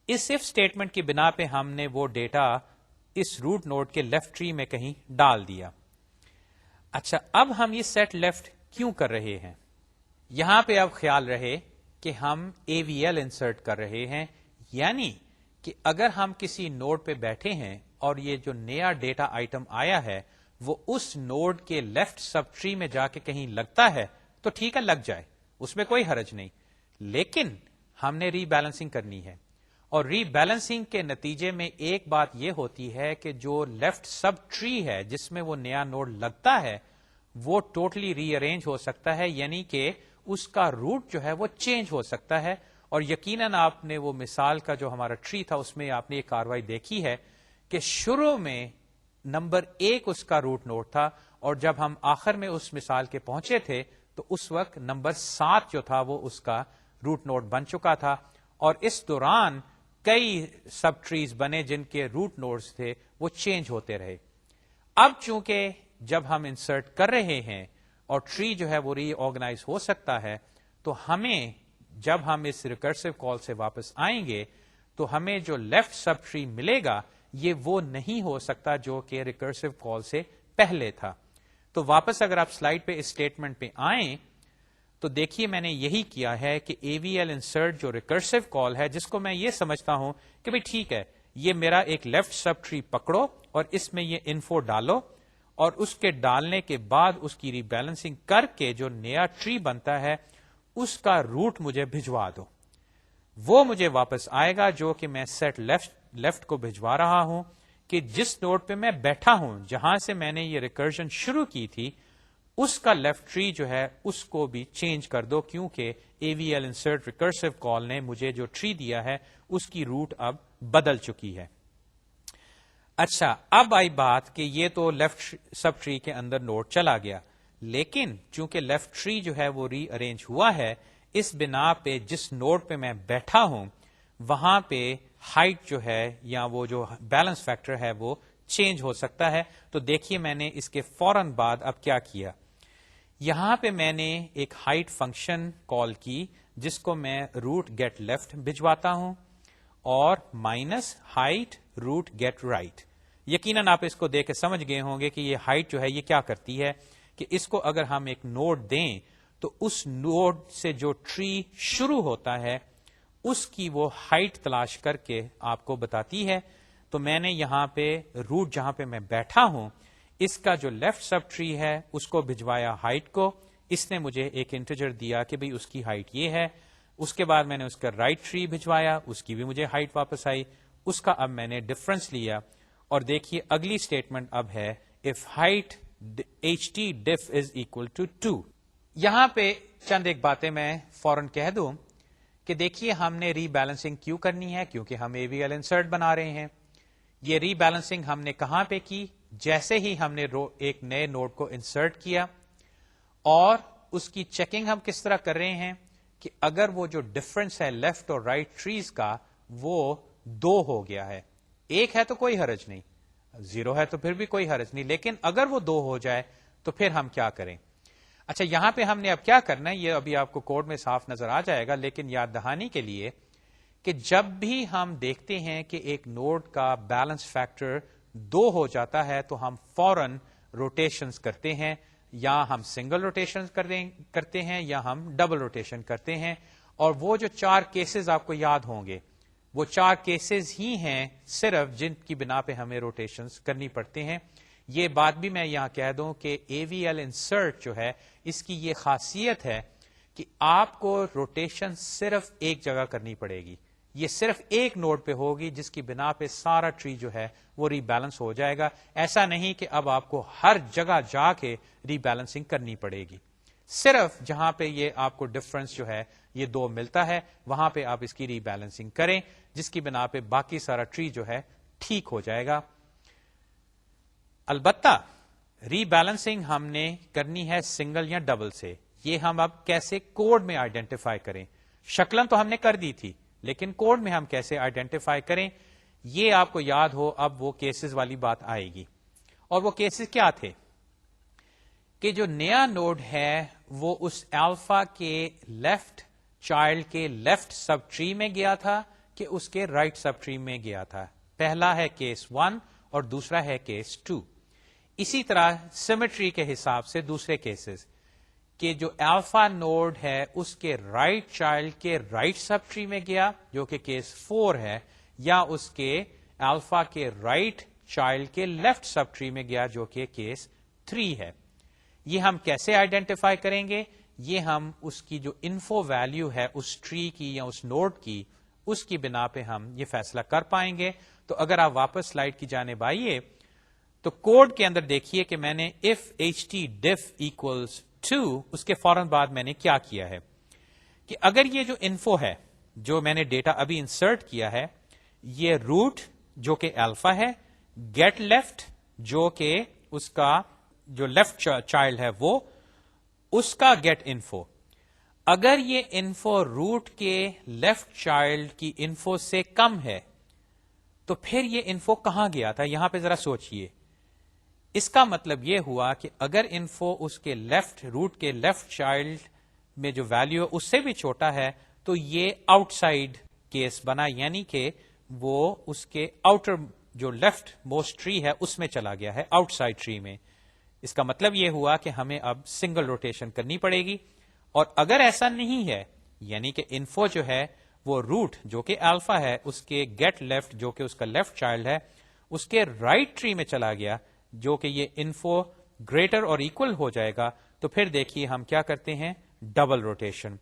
اس اف اسٹیٹمنٹ کی بنا پہ ہم نے وہ ڈیٹا اس روٹ نوڈ کے لیفٹ ٹری میں کہیں ڈال دیا. اچھا اب ہم یہ سیٹ لیفٹ کیوں کر رہے ہیں؟ یہاں پہ اب خیال رہے کہ ہم اے وی ایل انسرٹ کر رہے ہیں، یعنی کہ اگر ہم کسی نوڈ پہ بیٹھے ہیں اور یہ جو نیا ڈیٹا آئٹم آیا ہے وہ اس نوڈ کے لیفٹ سب ٹری میں جا کے کہیں لگتا ہے تو ٹھیک ہے لگ جائے، اس میں کوئی حرج نہیں. لیکن ہم نے ری بیلنسنگ کرنی ہے، اور ری بیلنسنگ کے نتیجے میں ایک بات یہ ہوتی ہے کہ جو لیفٹ سب ٹری ہے جس میں وہ نیا نوڈ لگتا ہے وہ ٹوٹلی ری ارینج ہو سکتا ہے، یعنی کہ اس کا روٹ جو ہے وہ چینج ہو سکتا ہے، اور یقیناً آپ نے وہ مثال کا جو ہمارا ٹری تھا اس میں آپ نے یہ کاروائی دیکھی ہے کہ شروع میں نمبر 1 اس کا روٹ نوڈ تھا، اور جب ہم آخر میں اس مثال کے پہنچے تھے تو اس وقت نمبر 7 جو تھا وہ اس کا روٹ نوڈ بن چکا تھا، اور اس دوران کئی سب ٹریز بنے جن کے روٹ نوڈز تھے وہ چینج ہوتے رہے۔ اب چونکہ جب ہم انسرٹ کر رہے ہیں اور ٹری جو ہے وہ ری آرگنائز ہو سکتا ہے، تو ہمیں جب ہم اس ریکرسو کال سے واپس آئیں گے تو ہمیں جو لیفٹ سب ٹری ملے گا یہ وہ نہیں ہو سکتا جو کہ ریکرسو کال سے پہلے تھا۔ تو واپس اگر آپ سلائیڈ پہ اس اسٹیٹمنٹ پہ آئیں تو دیکھیے میں نے یہی کیا ہے کہ اے وی ایل انسرٹ جو ریکرسو کال ہے، جس کو میں یہ سمجھتا ہوں کہ بھئی ٹھیک ہے، یہ میرا ایک لیفٹ سب ٹری پکڑو اور اس میں یہ انفو ڈالو، اور اس کے ڈالنے کے بعد اس کی ری بیلنسنگ کر کے جو نیا ٹری بنتا ہے اس کا روٹ مجھے بھجوا دو۔ وہ مجھے واپس آئے گا جو کہ میں سیٹ لیفٹ کو بھجوا رہا ہوں کہ جس نوڈ پہ میں بیٹھا ہوں، جہاں سے میں نے یہ ریکرجن شروع کی تھی، اس کا لیفٹ ٹری جو ہے اس کو بھی چینج کر دو، کیونکہ A V L insert recursive call نے مجھے جو ٹری دیا ہے اس کی روٹ اب بدل چکی ہے۔ اچھا، اب آئی بات کہ یہ تو لیفٹ سب ٹری کے اندر نوڈ چلا گیا، لیکن چونکہ لیفٹ ٹری جو ہے وہ ری ارینج ہوا ہے، اس بنا پہ جس نوڈ پہ میں بیٹھا ہوں وہاں پہ ہائٹ جو ہے یا وہ جو بیلنس فیکٹر ہے وہ چینج ہو سکتا ہے۔ تو دیکھیے میں نے اس کے فوراً بعد اب کیا کیا، یہاں پہ میں نے ایک ہائٹ فنکشن کال کی جس کو میں روٹ گیٹ لیفٹ بھجواتا ہوں اور minus height root get right. یقیناً آپ اس کو دیکھ کے سمجھ گئے ہوں گے کہ یہ ہائٹ جو ہے یہ کیا کرتی ہے کہ اس کو اگر ہم ایک نوڈ دیں تو اس نوڈ سے جو ٹری شروع ہوتا ہے اس کی وہ ہائٹ تلاش کر کے آپ کو بتاتی ہے۔ تو میں نے یہاں پہ روٹ جہاں پہ میں بیٹھا ہوں اس کا جو لیفٹ سب ٹری ہے اس کو بھجوایا ہائٹ کو، اس نے مجھے ایک انٹیجر دیا کہ بھئی اس کی ہائٹ یہ ہے۔ اس کے بعد میں نے اس کا رائٹ ٹری بھجوایا، اس کی بھی مجھے ہائٹ واپس آئی، اس کا اب میں نے ڈفرنس لیا، اور دیکھیے اگلی اسٹیٹمنٹ اب ہے if height ht diff is equal to 2۔ یہاں پہ چند ایک باتیں میں فوراً کہہ دوں کہ دیکھیے ہم نے ری بیلنسنگ کیوں کرنی ہے، کیونکہ ہم اے وی ایل انسرٹ بنا رہے ہیں۔ یہ ری بیلنسنگ ہم نے کہاں پہ کی، جیسے ہی ہم نے ایک نئے نوڈ کو انسرٹ کیا، اور اس کی چیکنگ ہم کس طرح کر رہے ہیں کہ اگر وہ جو ڈفرنس ہے لیفٹ اور رائٹ ٹریز کا وہ 2 ہو گیا ہے، 1 ہے تو کوئی حرج نہیں، 0 ہے تو پھر بھی کوئی حرج نہیں، لیکن اگر وہ 2 ہو جائے تو پھر ہم کیا کریں۔ اچھا، یہاں پہ ہم نے اب کیا کرنا ہے یہ ابھی آپ کو کوڈ میں صاف نظر آ جائے گا، لیکن یاد دہانی کے لیے کہ جب بھی ہم دیکھتے ہیں کہ ایک نوڈ کا بیلنس فیکٹر 2 ہو جاتا ہے تو ہم فوراً روٹیشنز کرتے ہیں، یا ہم سنگل روٹیشن کرتے ہیں یا ہم ڈبل روٹیشن کرتے ہیں، اور وہ جو 4 کیسز آپ کو یاد ہوں گے وہ 4 کیسز ہی ہیں صرف جن کی بنا پہ ہمیں روٹیشنز کرنی پڑتے ہیں۔ یہ بات بھی میں یہاں کہہ دوں کہ اے وی ایل انسرٹ جو ہے اس کی یہ خاصیت ہے کہ آپ کو روٹیشن صرف ایک جگہ کرنی پڑے گی، یہ صرف ایک نوڈ پہ ہوگی جس کی بنا پہ سارا ٹری جو ہے وہ ری بیلنس ہو جائے گا۔ ایسا نہیں کہ اب آپ کو ہر جگہ جا کے ری بیلنسنگ کرنی پڑے گی، صرف جہاں پہ یہ آپ کو ڈفرنس جو ہے یہ 2 ملتا ہے وہاں پہ آپ اس کی ری بیلنسنگ کریں، جس کی بنا پہ باقی سارا ٹری جو ہے ٹھیک ہو جائے گا۔ البتہ ری بیلنسنگ ہم نے کرنی ہے سنگل یا ڈبل سے، یہ ہم اب کیسے کوڈ میں آئیڈینٹیفائی کریں، شکلن تو ہم نے کر دی تھی لیکن کوڈ میں ہم کیسے آئیڈینٹیفائی کریں یہ آپ کو یاد ہو، اب وہ کیسز والی بات آئے گی۔ اور وہ کیسز کیا تھے کہ جو نیا نوڈ ہے وہ اس الفا کے لیفٹ چائلڈ کے لیفٹ سب ٹری میں گیا تھا کہ اس کے رائٹ سب ٹری میں گیا تھا۔ پہلا ہے کیس 1 اور دوسرا ہے کیس 2۔ اسی طرح سیمیٹری کے حساب سے دوسرے کیسز کہ جو الفا نوڈ ہے اس کے رائٹ چائلڈ کے رائٹ سب ٹری میں گیا جو کہ کیس 4 ہے، یا اس کے الفا کے رائٹ چائلڈ کے لیفٹ سب ٹری میں گیا جو کہ کیس 3 ہے۔ یہ ہم کیسے آئیڈینٹیفائی کریں گے، یہ ہم اس کی جو انفو ویلیو ہے اس ٹری کی یا اس نوڈ کی، اس کی بنا پہ ہم یہ فیصلہ کر پائیں گے۔ تو اگر آپ واپس سلائیڈ کی جانب آئیے تو کوڈ کے اندر دیکھیے کہ میں نے if ht diff equals 2 اس کے فوراً بعد میں نے کیا کیا ہے کہ اگر یہ جو انفو ہے جو میں نے ڈیٹا ابھی انسرٹ کیا ہے یہ روٹ جو کہ الفا ہے, گیٹ لیفٹ جو کہ اس کا جو لیفٹ چائلڈ ہے وہ اس کا گیٹ انفو. اگر یہ انفو روٹ کے لیفٹ چائلڈ کی انفو سے کم ہے تو پھر یہ انفو کہاں گیا تھا؟ یہاں پہ ذرا سوچئے. اس کا مطلب یہ ہوا کہ اگر انفو اس کے لیفٹ روٹ کے لیفٹ چائلڈ میں جو ویلیو اس سے بھی چھوٹا ہے تو یہ آؤٹ سائڈ کیس بنا, یعنی کہ وہ اس کے آؤٹر جو لیفٹ موسٹ ٹری ہے اس میں چلا گیا ہے, آؤٹ سائڈ ٹری میں. اس کا مطلب یہ ہوا کہ ہمیں اب سنگل روٹیشن کرنی پڑے گی. اور اگر ایسا نہیں ہے, یعنی کہ انفو جو ہے وہ روٹ جو کہ الفا ہے اس کے گیٹ لیفٹ جو کہ اس کا لیفٹ چائلڈ ہے اس کے رائٹ ٹری میں چلا گیا, جو کہ یہ انفو گریٹر اور ایکول ہو جائے گا, تو پھر دیکھیے ہم کیا کرتے ہیں, ڈبل روٹیشن.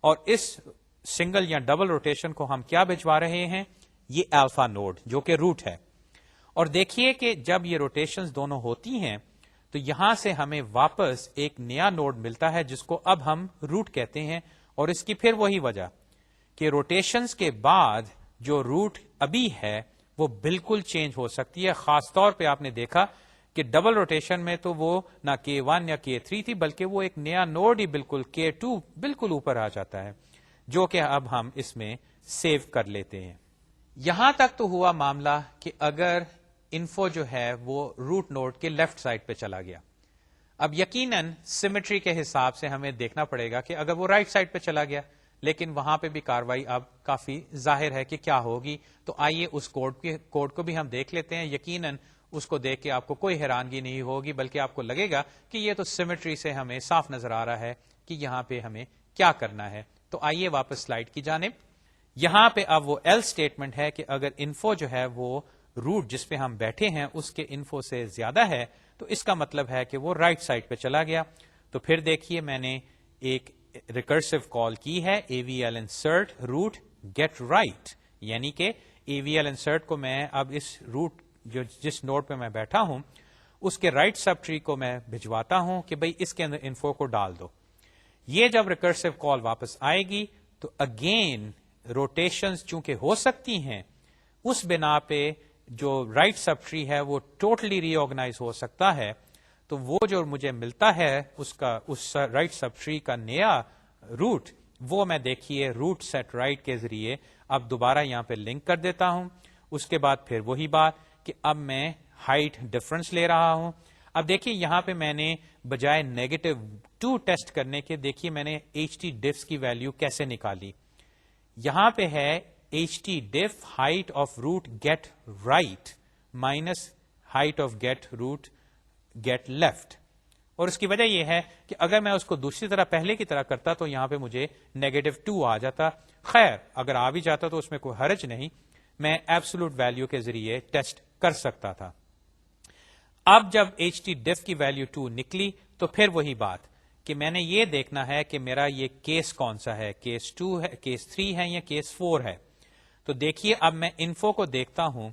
اور اس سنگل یا ڈبل روٹیشن کو ہم کیا بھجوا رہے ہیں, یہ الفا نوڈ جو کہ روٹ ہے. اور دیکھیے کہ جب یہ روٹیشنز دونوں ہوتی ہیں تو یہاں سے ہمیں واپس ایک نیا نوڈ ملتا ہے جس کو اب ہم روٹ کہتے ہیں. اور اس کی پھر وہی وجہ کہ روٹیشنز کے بعد جو روٹ ابھی ہے وہ بالکل چینج ہو سکتی ہے. خاص طور پہ آپ نے دیکھا کہ ڈبل روٹیشن میں تو وہ نہ K1 یا K3 تھی بلکہ وہ ایک نیا نوڈ ہی بالکل K2 بالکل اوپر آ جاتا ہے, جو کہ اب ہم اس میں سیو کر لیتے ہیں. یہاں تک تو ہوا معاملہ کہ اگر انفو جو ہے وہ روٹ نوڈ کے لیفٹ سائڈ پہ چلا گیا. اب یقیناً سیمیٹری کے حساب سے ہمیں دیکھنا پڑے گا کہ اگر وہ رائٹ سائڈ پہ چلا گیا, لیکن وہاں پہ بھی کاروائی اب کافی ظاہر ہے کہ کیا ہوگی. تو آئیے اس کوڈ کو بھی ہم دیکھ لیتے ہیں. یقیناً اس کو دیکھ کے آپ کو کوئی حیرانگی نہیں ہوگی بلکہ آپ کو لگے گا کہ یہ تو سیمیٹری سے ہمیں صاف نظر آ رہا ہے کہ یہاں پہ ہمیں کیا کرنا ہے. تو آئیے واپس سلائیڈ کی جانب. یہاں پہ اب وہ ایل اسٹیٹمنٹ ہے کہ اگر انفو جو ہے وہ روٹ جس پہ ہم بیٹھے ہیں اس کے انفو سے زیادہ ہے تو اس کا مطلب ہے کہ وہ رائٹ سائڈ پہ چلا گیا. تو پھر دیکھیے میں نے ایک ریکرسو کال کی ہے AVL insert root get right, یعنی کہ AVL insert کو میں اب اس روٹ جس نوڈ پہ میں بیٹھا ہوں اس کے رائٹ سب ٹری کو میں بھجواتا ہوں کہ بھئی اس کے اندر انفو کو ڈال دو. یہ جب ریکرسو کال واپس آئے گی تو اگین روٹیشنز چونکہ ہو سکتی ہیں اس بنا پہ جو رائٹ سب ٹری ہے وہ ٹوٹلی ری آرگنائز ہو سکتا ہے. تو وہ جو مجھے ملتا ہے اس رائٹ سب ٹری کا نیا روٹ وہ میں دیکھیے روٹ سیٹ رائٹ کے ذریعے اب دوبارہ یہاں پہ لنک کر دیتا ہوں. اس کے بعد پھر وہی بات کہ اب میں ہائٹ ڈفرنس لے رہا ہوں. اب دیکھیے یہاں پہ میں نے بجائے -2 ٹیسٹ کرنے کے دیکھیے میں نے htdiff کی ویلیو کیسے نکالی. یہاں پہ ہے htdiff height of root get right minus height of get root get left. اور اس کی وجہ یہ ہے کہ اگر میں اس کو دوسری طرح پہلے کی طرح کرتا تو یہاں پہ مجھے -2 آ جاتا. خیر اگر آ بھی جاتا تو اس میں کوئی حرج نہیں, میں ایبسولوٹ ویلیو کے ذریعے ٹیسٹ کر سکتا تھا. اب جب htdiff کی ویلیو 2 نکلی تو پھر وہی بات کہ میں نے یہ دیکھنا ہے کہ میرا یہ کیس کون سا ہے, کیس 2 ہے, کیس 3 ہے یا کیس 4 ہے. تو دیکھیے اب میں انفو کو دیکھتا ہوں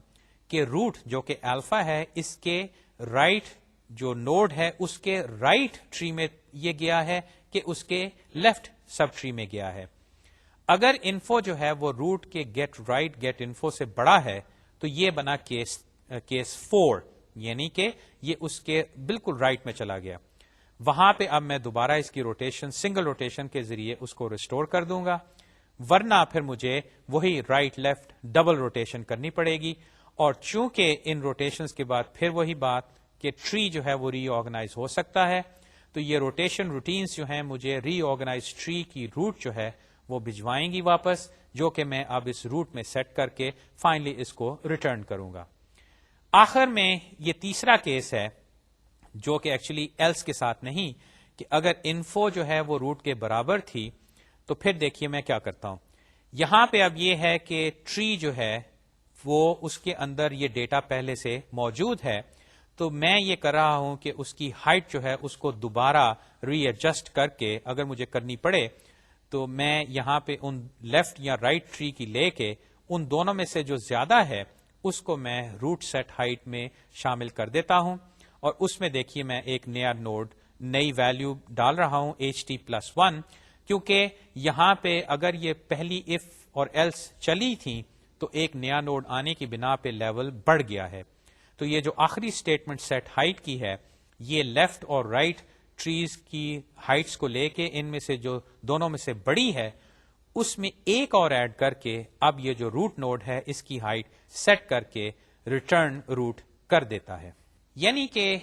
کہ روٹ جو کہ الفا ہے اس کے رائٹ جو نوڈ ہے اس کے رائٹ ٹری میں یہ گیا ہے کہ اس کے لیفٹ سب ٹری میں گیا ہے. اگر انفو جو ہے وہ روٹ کے گیٹ رائٹ گیٹ انفو سے بڑا ہے تو یہ بنا کیس 4, یعنی کہ یہ اس کے بالکل رائٹ میں چلا گیا. وہاں پہ اب میں دوبارہ اس کی روٹیشن سنگل روٹیشن کے ذریعے اس کو ریسٹور کر دوں گا, ورنہ پھر مجھے وہی رائٹ لیفٹ ڈبل روٹیشن کرنی پڑے گی. اور چونکہ ان روٹیشنز کے بعد پھر وہی بات کہ ٹری جو ہے وہ ری آرگنائز ہو سکتا ہے, تو یہ روٹیشن روٹینز جو ہیں مجھے ری آرگنائز ٹری کی روٹ جو ہے وہ بھجوائیں گی واپس, جو کہ میں اب اس روٹ میں سیٹ کر کے فائنلی اس کو ریٹرن کروں گا. آخر میں یہ تیسرا کیس ہے جو کہ ایکچولی ایلس کے ساتھ نہیں, کہ اگر انفو جو ہے وہ روٹ کے برابر تھی تو پھر دیکھیے میں کیا کرتا ہوں. یہاں پہ اب یہ ہے کہ ٹری جو ہے وہ اس کے اندر یہ ڈیٹا پہلے سے موجود ہے, تو میں یہ کر رہا ہوں کہ اس کی ہائٹ جو ہے اس کو دوبارہ ری ایڈجسٹ کر کے اگر مجھے کرنی پڑے تو میں یہاں پہ ان لیفٹ یا رائٹ ٹری کی لے کے ان دونوں میں سے جو زیادہ ہے اس کو میں روٹ سیٹ ہائٹ میں شامل کر دیتا ہوں. اور اس میں دیکھیے میں ایک نیا نوڈ نئی ویلیو ڈال رہا ہوں ht+1, کیونکہ یہاں پہ اگر یہ پہلی اف اور ایلس چلی تھیں تو ایک نیا نوڈ آنے کی بنا پہ لیول بڑھ گیا ہے. تو یہ جو آخری سٹیٹمنٹ سیٹ ہائٹ کی ہے یہ لیفٹ اور رائٹ ٹریز کی ہائٹس کو لے کے ان میں سے جو دونوں میں سے بڑی ہے اس میں ایک اور ایڈ کر کے اب یہ جو روٹ نوڈ ہے اس کی ہائٹ سیٹ کر کے ریٹرن روٹ کر دیتا ہے. یعنی کہ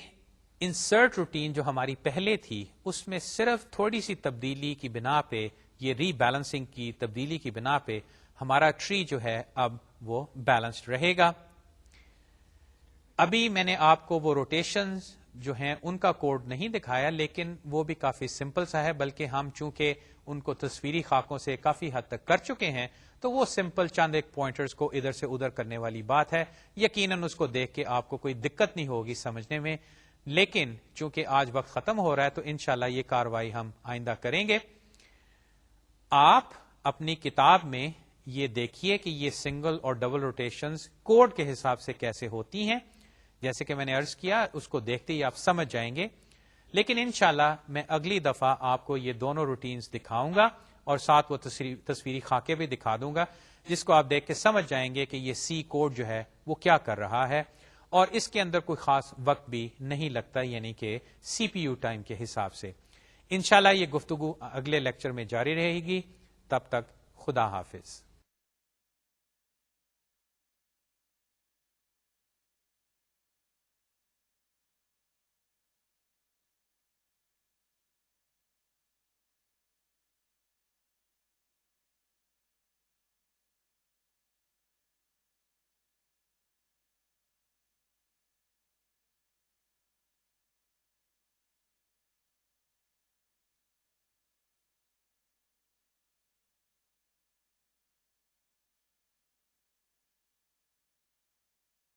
انسرٹ روٹین جو ہماری پہلے تھی اس میں صرف تھوڑی سی تبدیلی کی بنا پہ یہ ری بیلنسنگ کی تبدیلی کی بنا پہ ہمارا ٹری جو ہے اب وہ بیلنسڈ رہے گا. ابھی میں نے آپ کو وہ روٹیشنز جو ہیں ان کا کوڈ نہیں دکھایا لیکن وہ بھی کافی سمپل سا ہے, بلکہ ہم چونکہ ان کو تصویری خاکوں سے کافی حد تک کر چکے ہیں تو وہ سمپل چند ایک پوائنٹرز کو ادھر سے ادھر کرنے والی بات ہے. یقیناً اس کو دیکھ کے آپ کو کوئی دقت نہیں ہوگی سمجھنے میں, لیکن چونکہ آج وقت ختم ہو رہا ہے تو انشاءاللہ یہ کاروائی ہم آئندہ کریں گے. آپ اپنی کتاب میں یہ دیکھیے کہ یہ سنگل اور ڈبل روٹیشنز کوڈ کے حساب سے کیسے ہوتی ہیں. جیسے کہ میں نے عرض کیا اس کو دیکھتے ہی آپ سمجھ جائیں گے, لیکن انشاءاللہ میں اگلی دفعہ آپ کو یہ دونوں روٹینز دکھاؤں گا اور ساتھ وہ تصویری خاکے بھی دکھا دوں گا جس کو آپ دیکھ کے سمجھ جائیں گے کہ یہ سی کوڈ جو ہے وہ کیا کر رہا ہے, اور اس کے اندر کوئی خاص وقت بھی نہیں لگتا, یعنی کہ سی پی یو ٹائم کے حساب سے. انشاءاللہ یہ گفتگو اگلے لیکچر میں جاری رہے گی. تب تک خدا حافظ.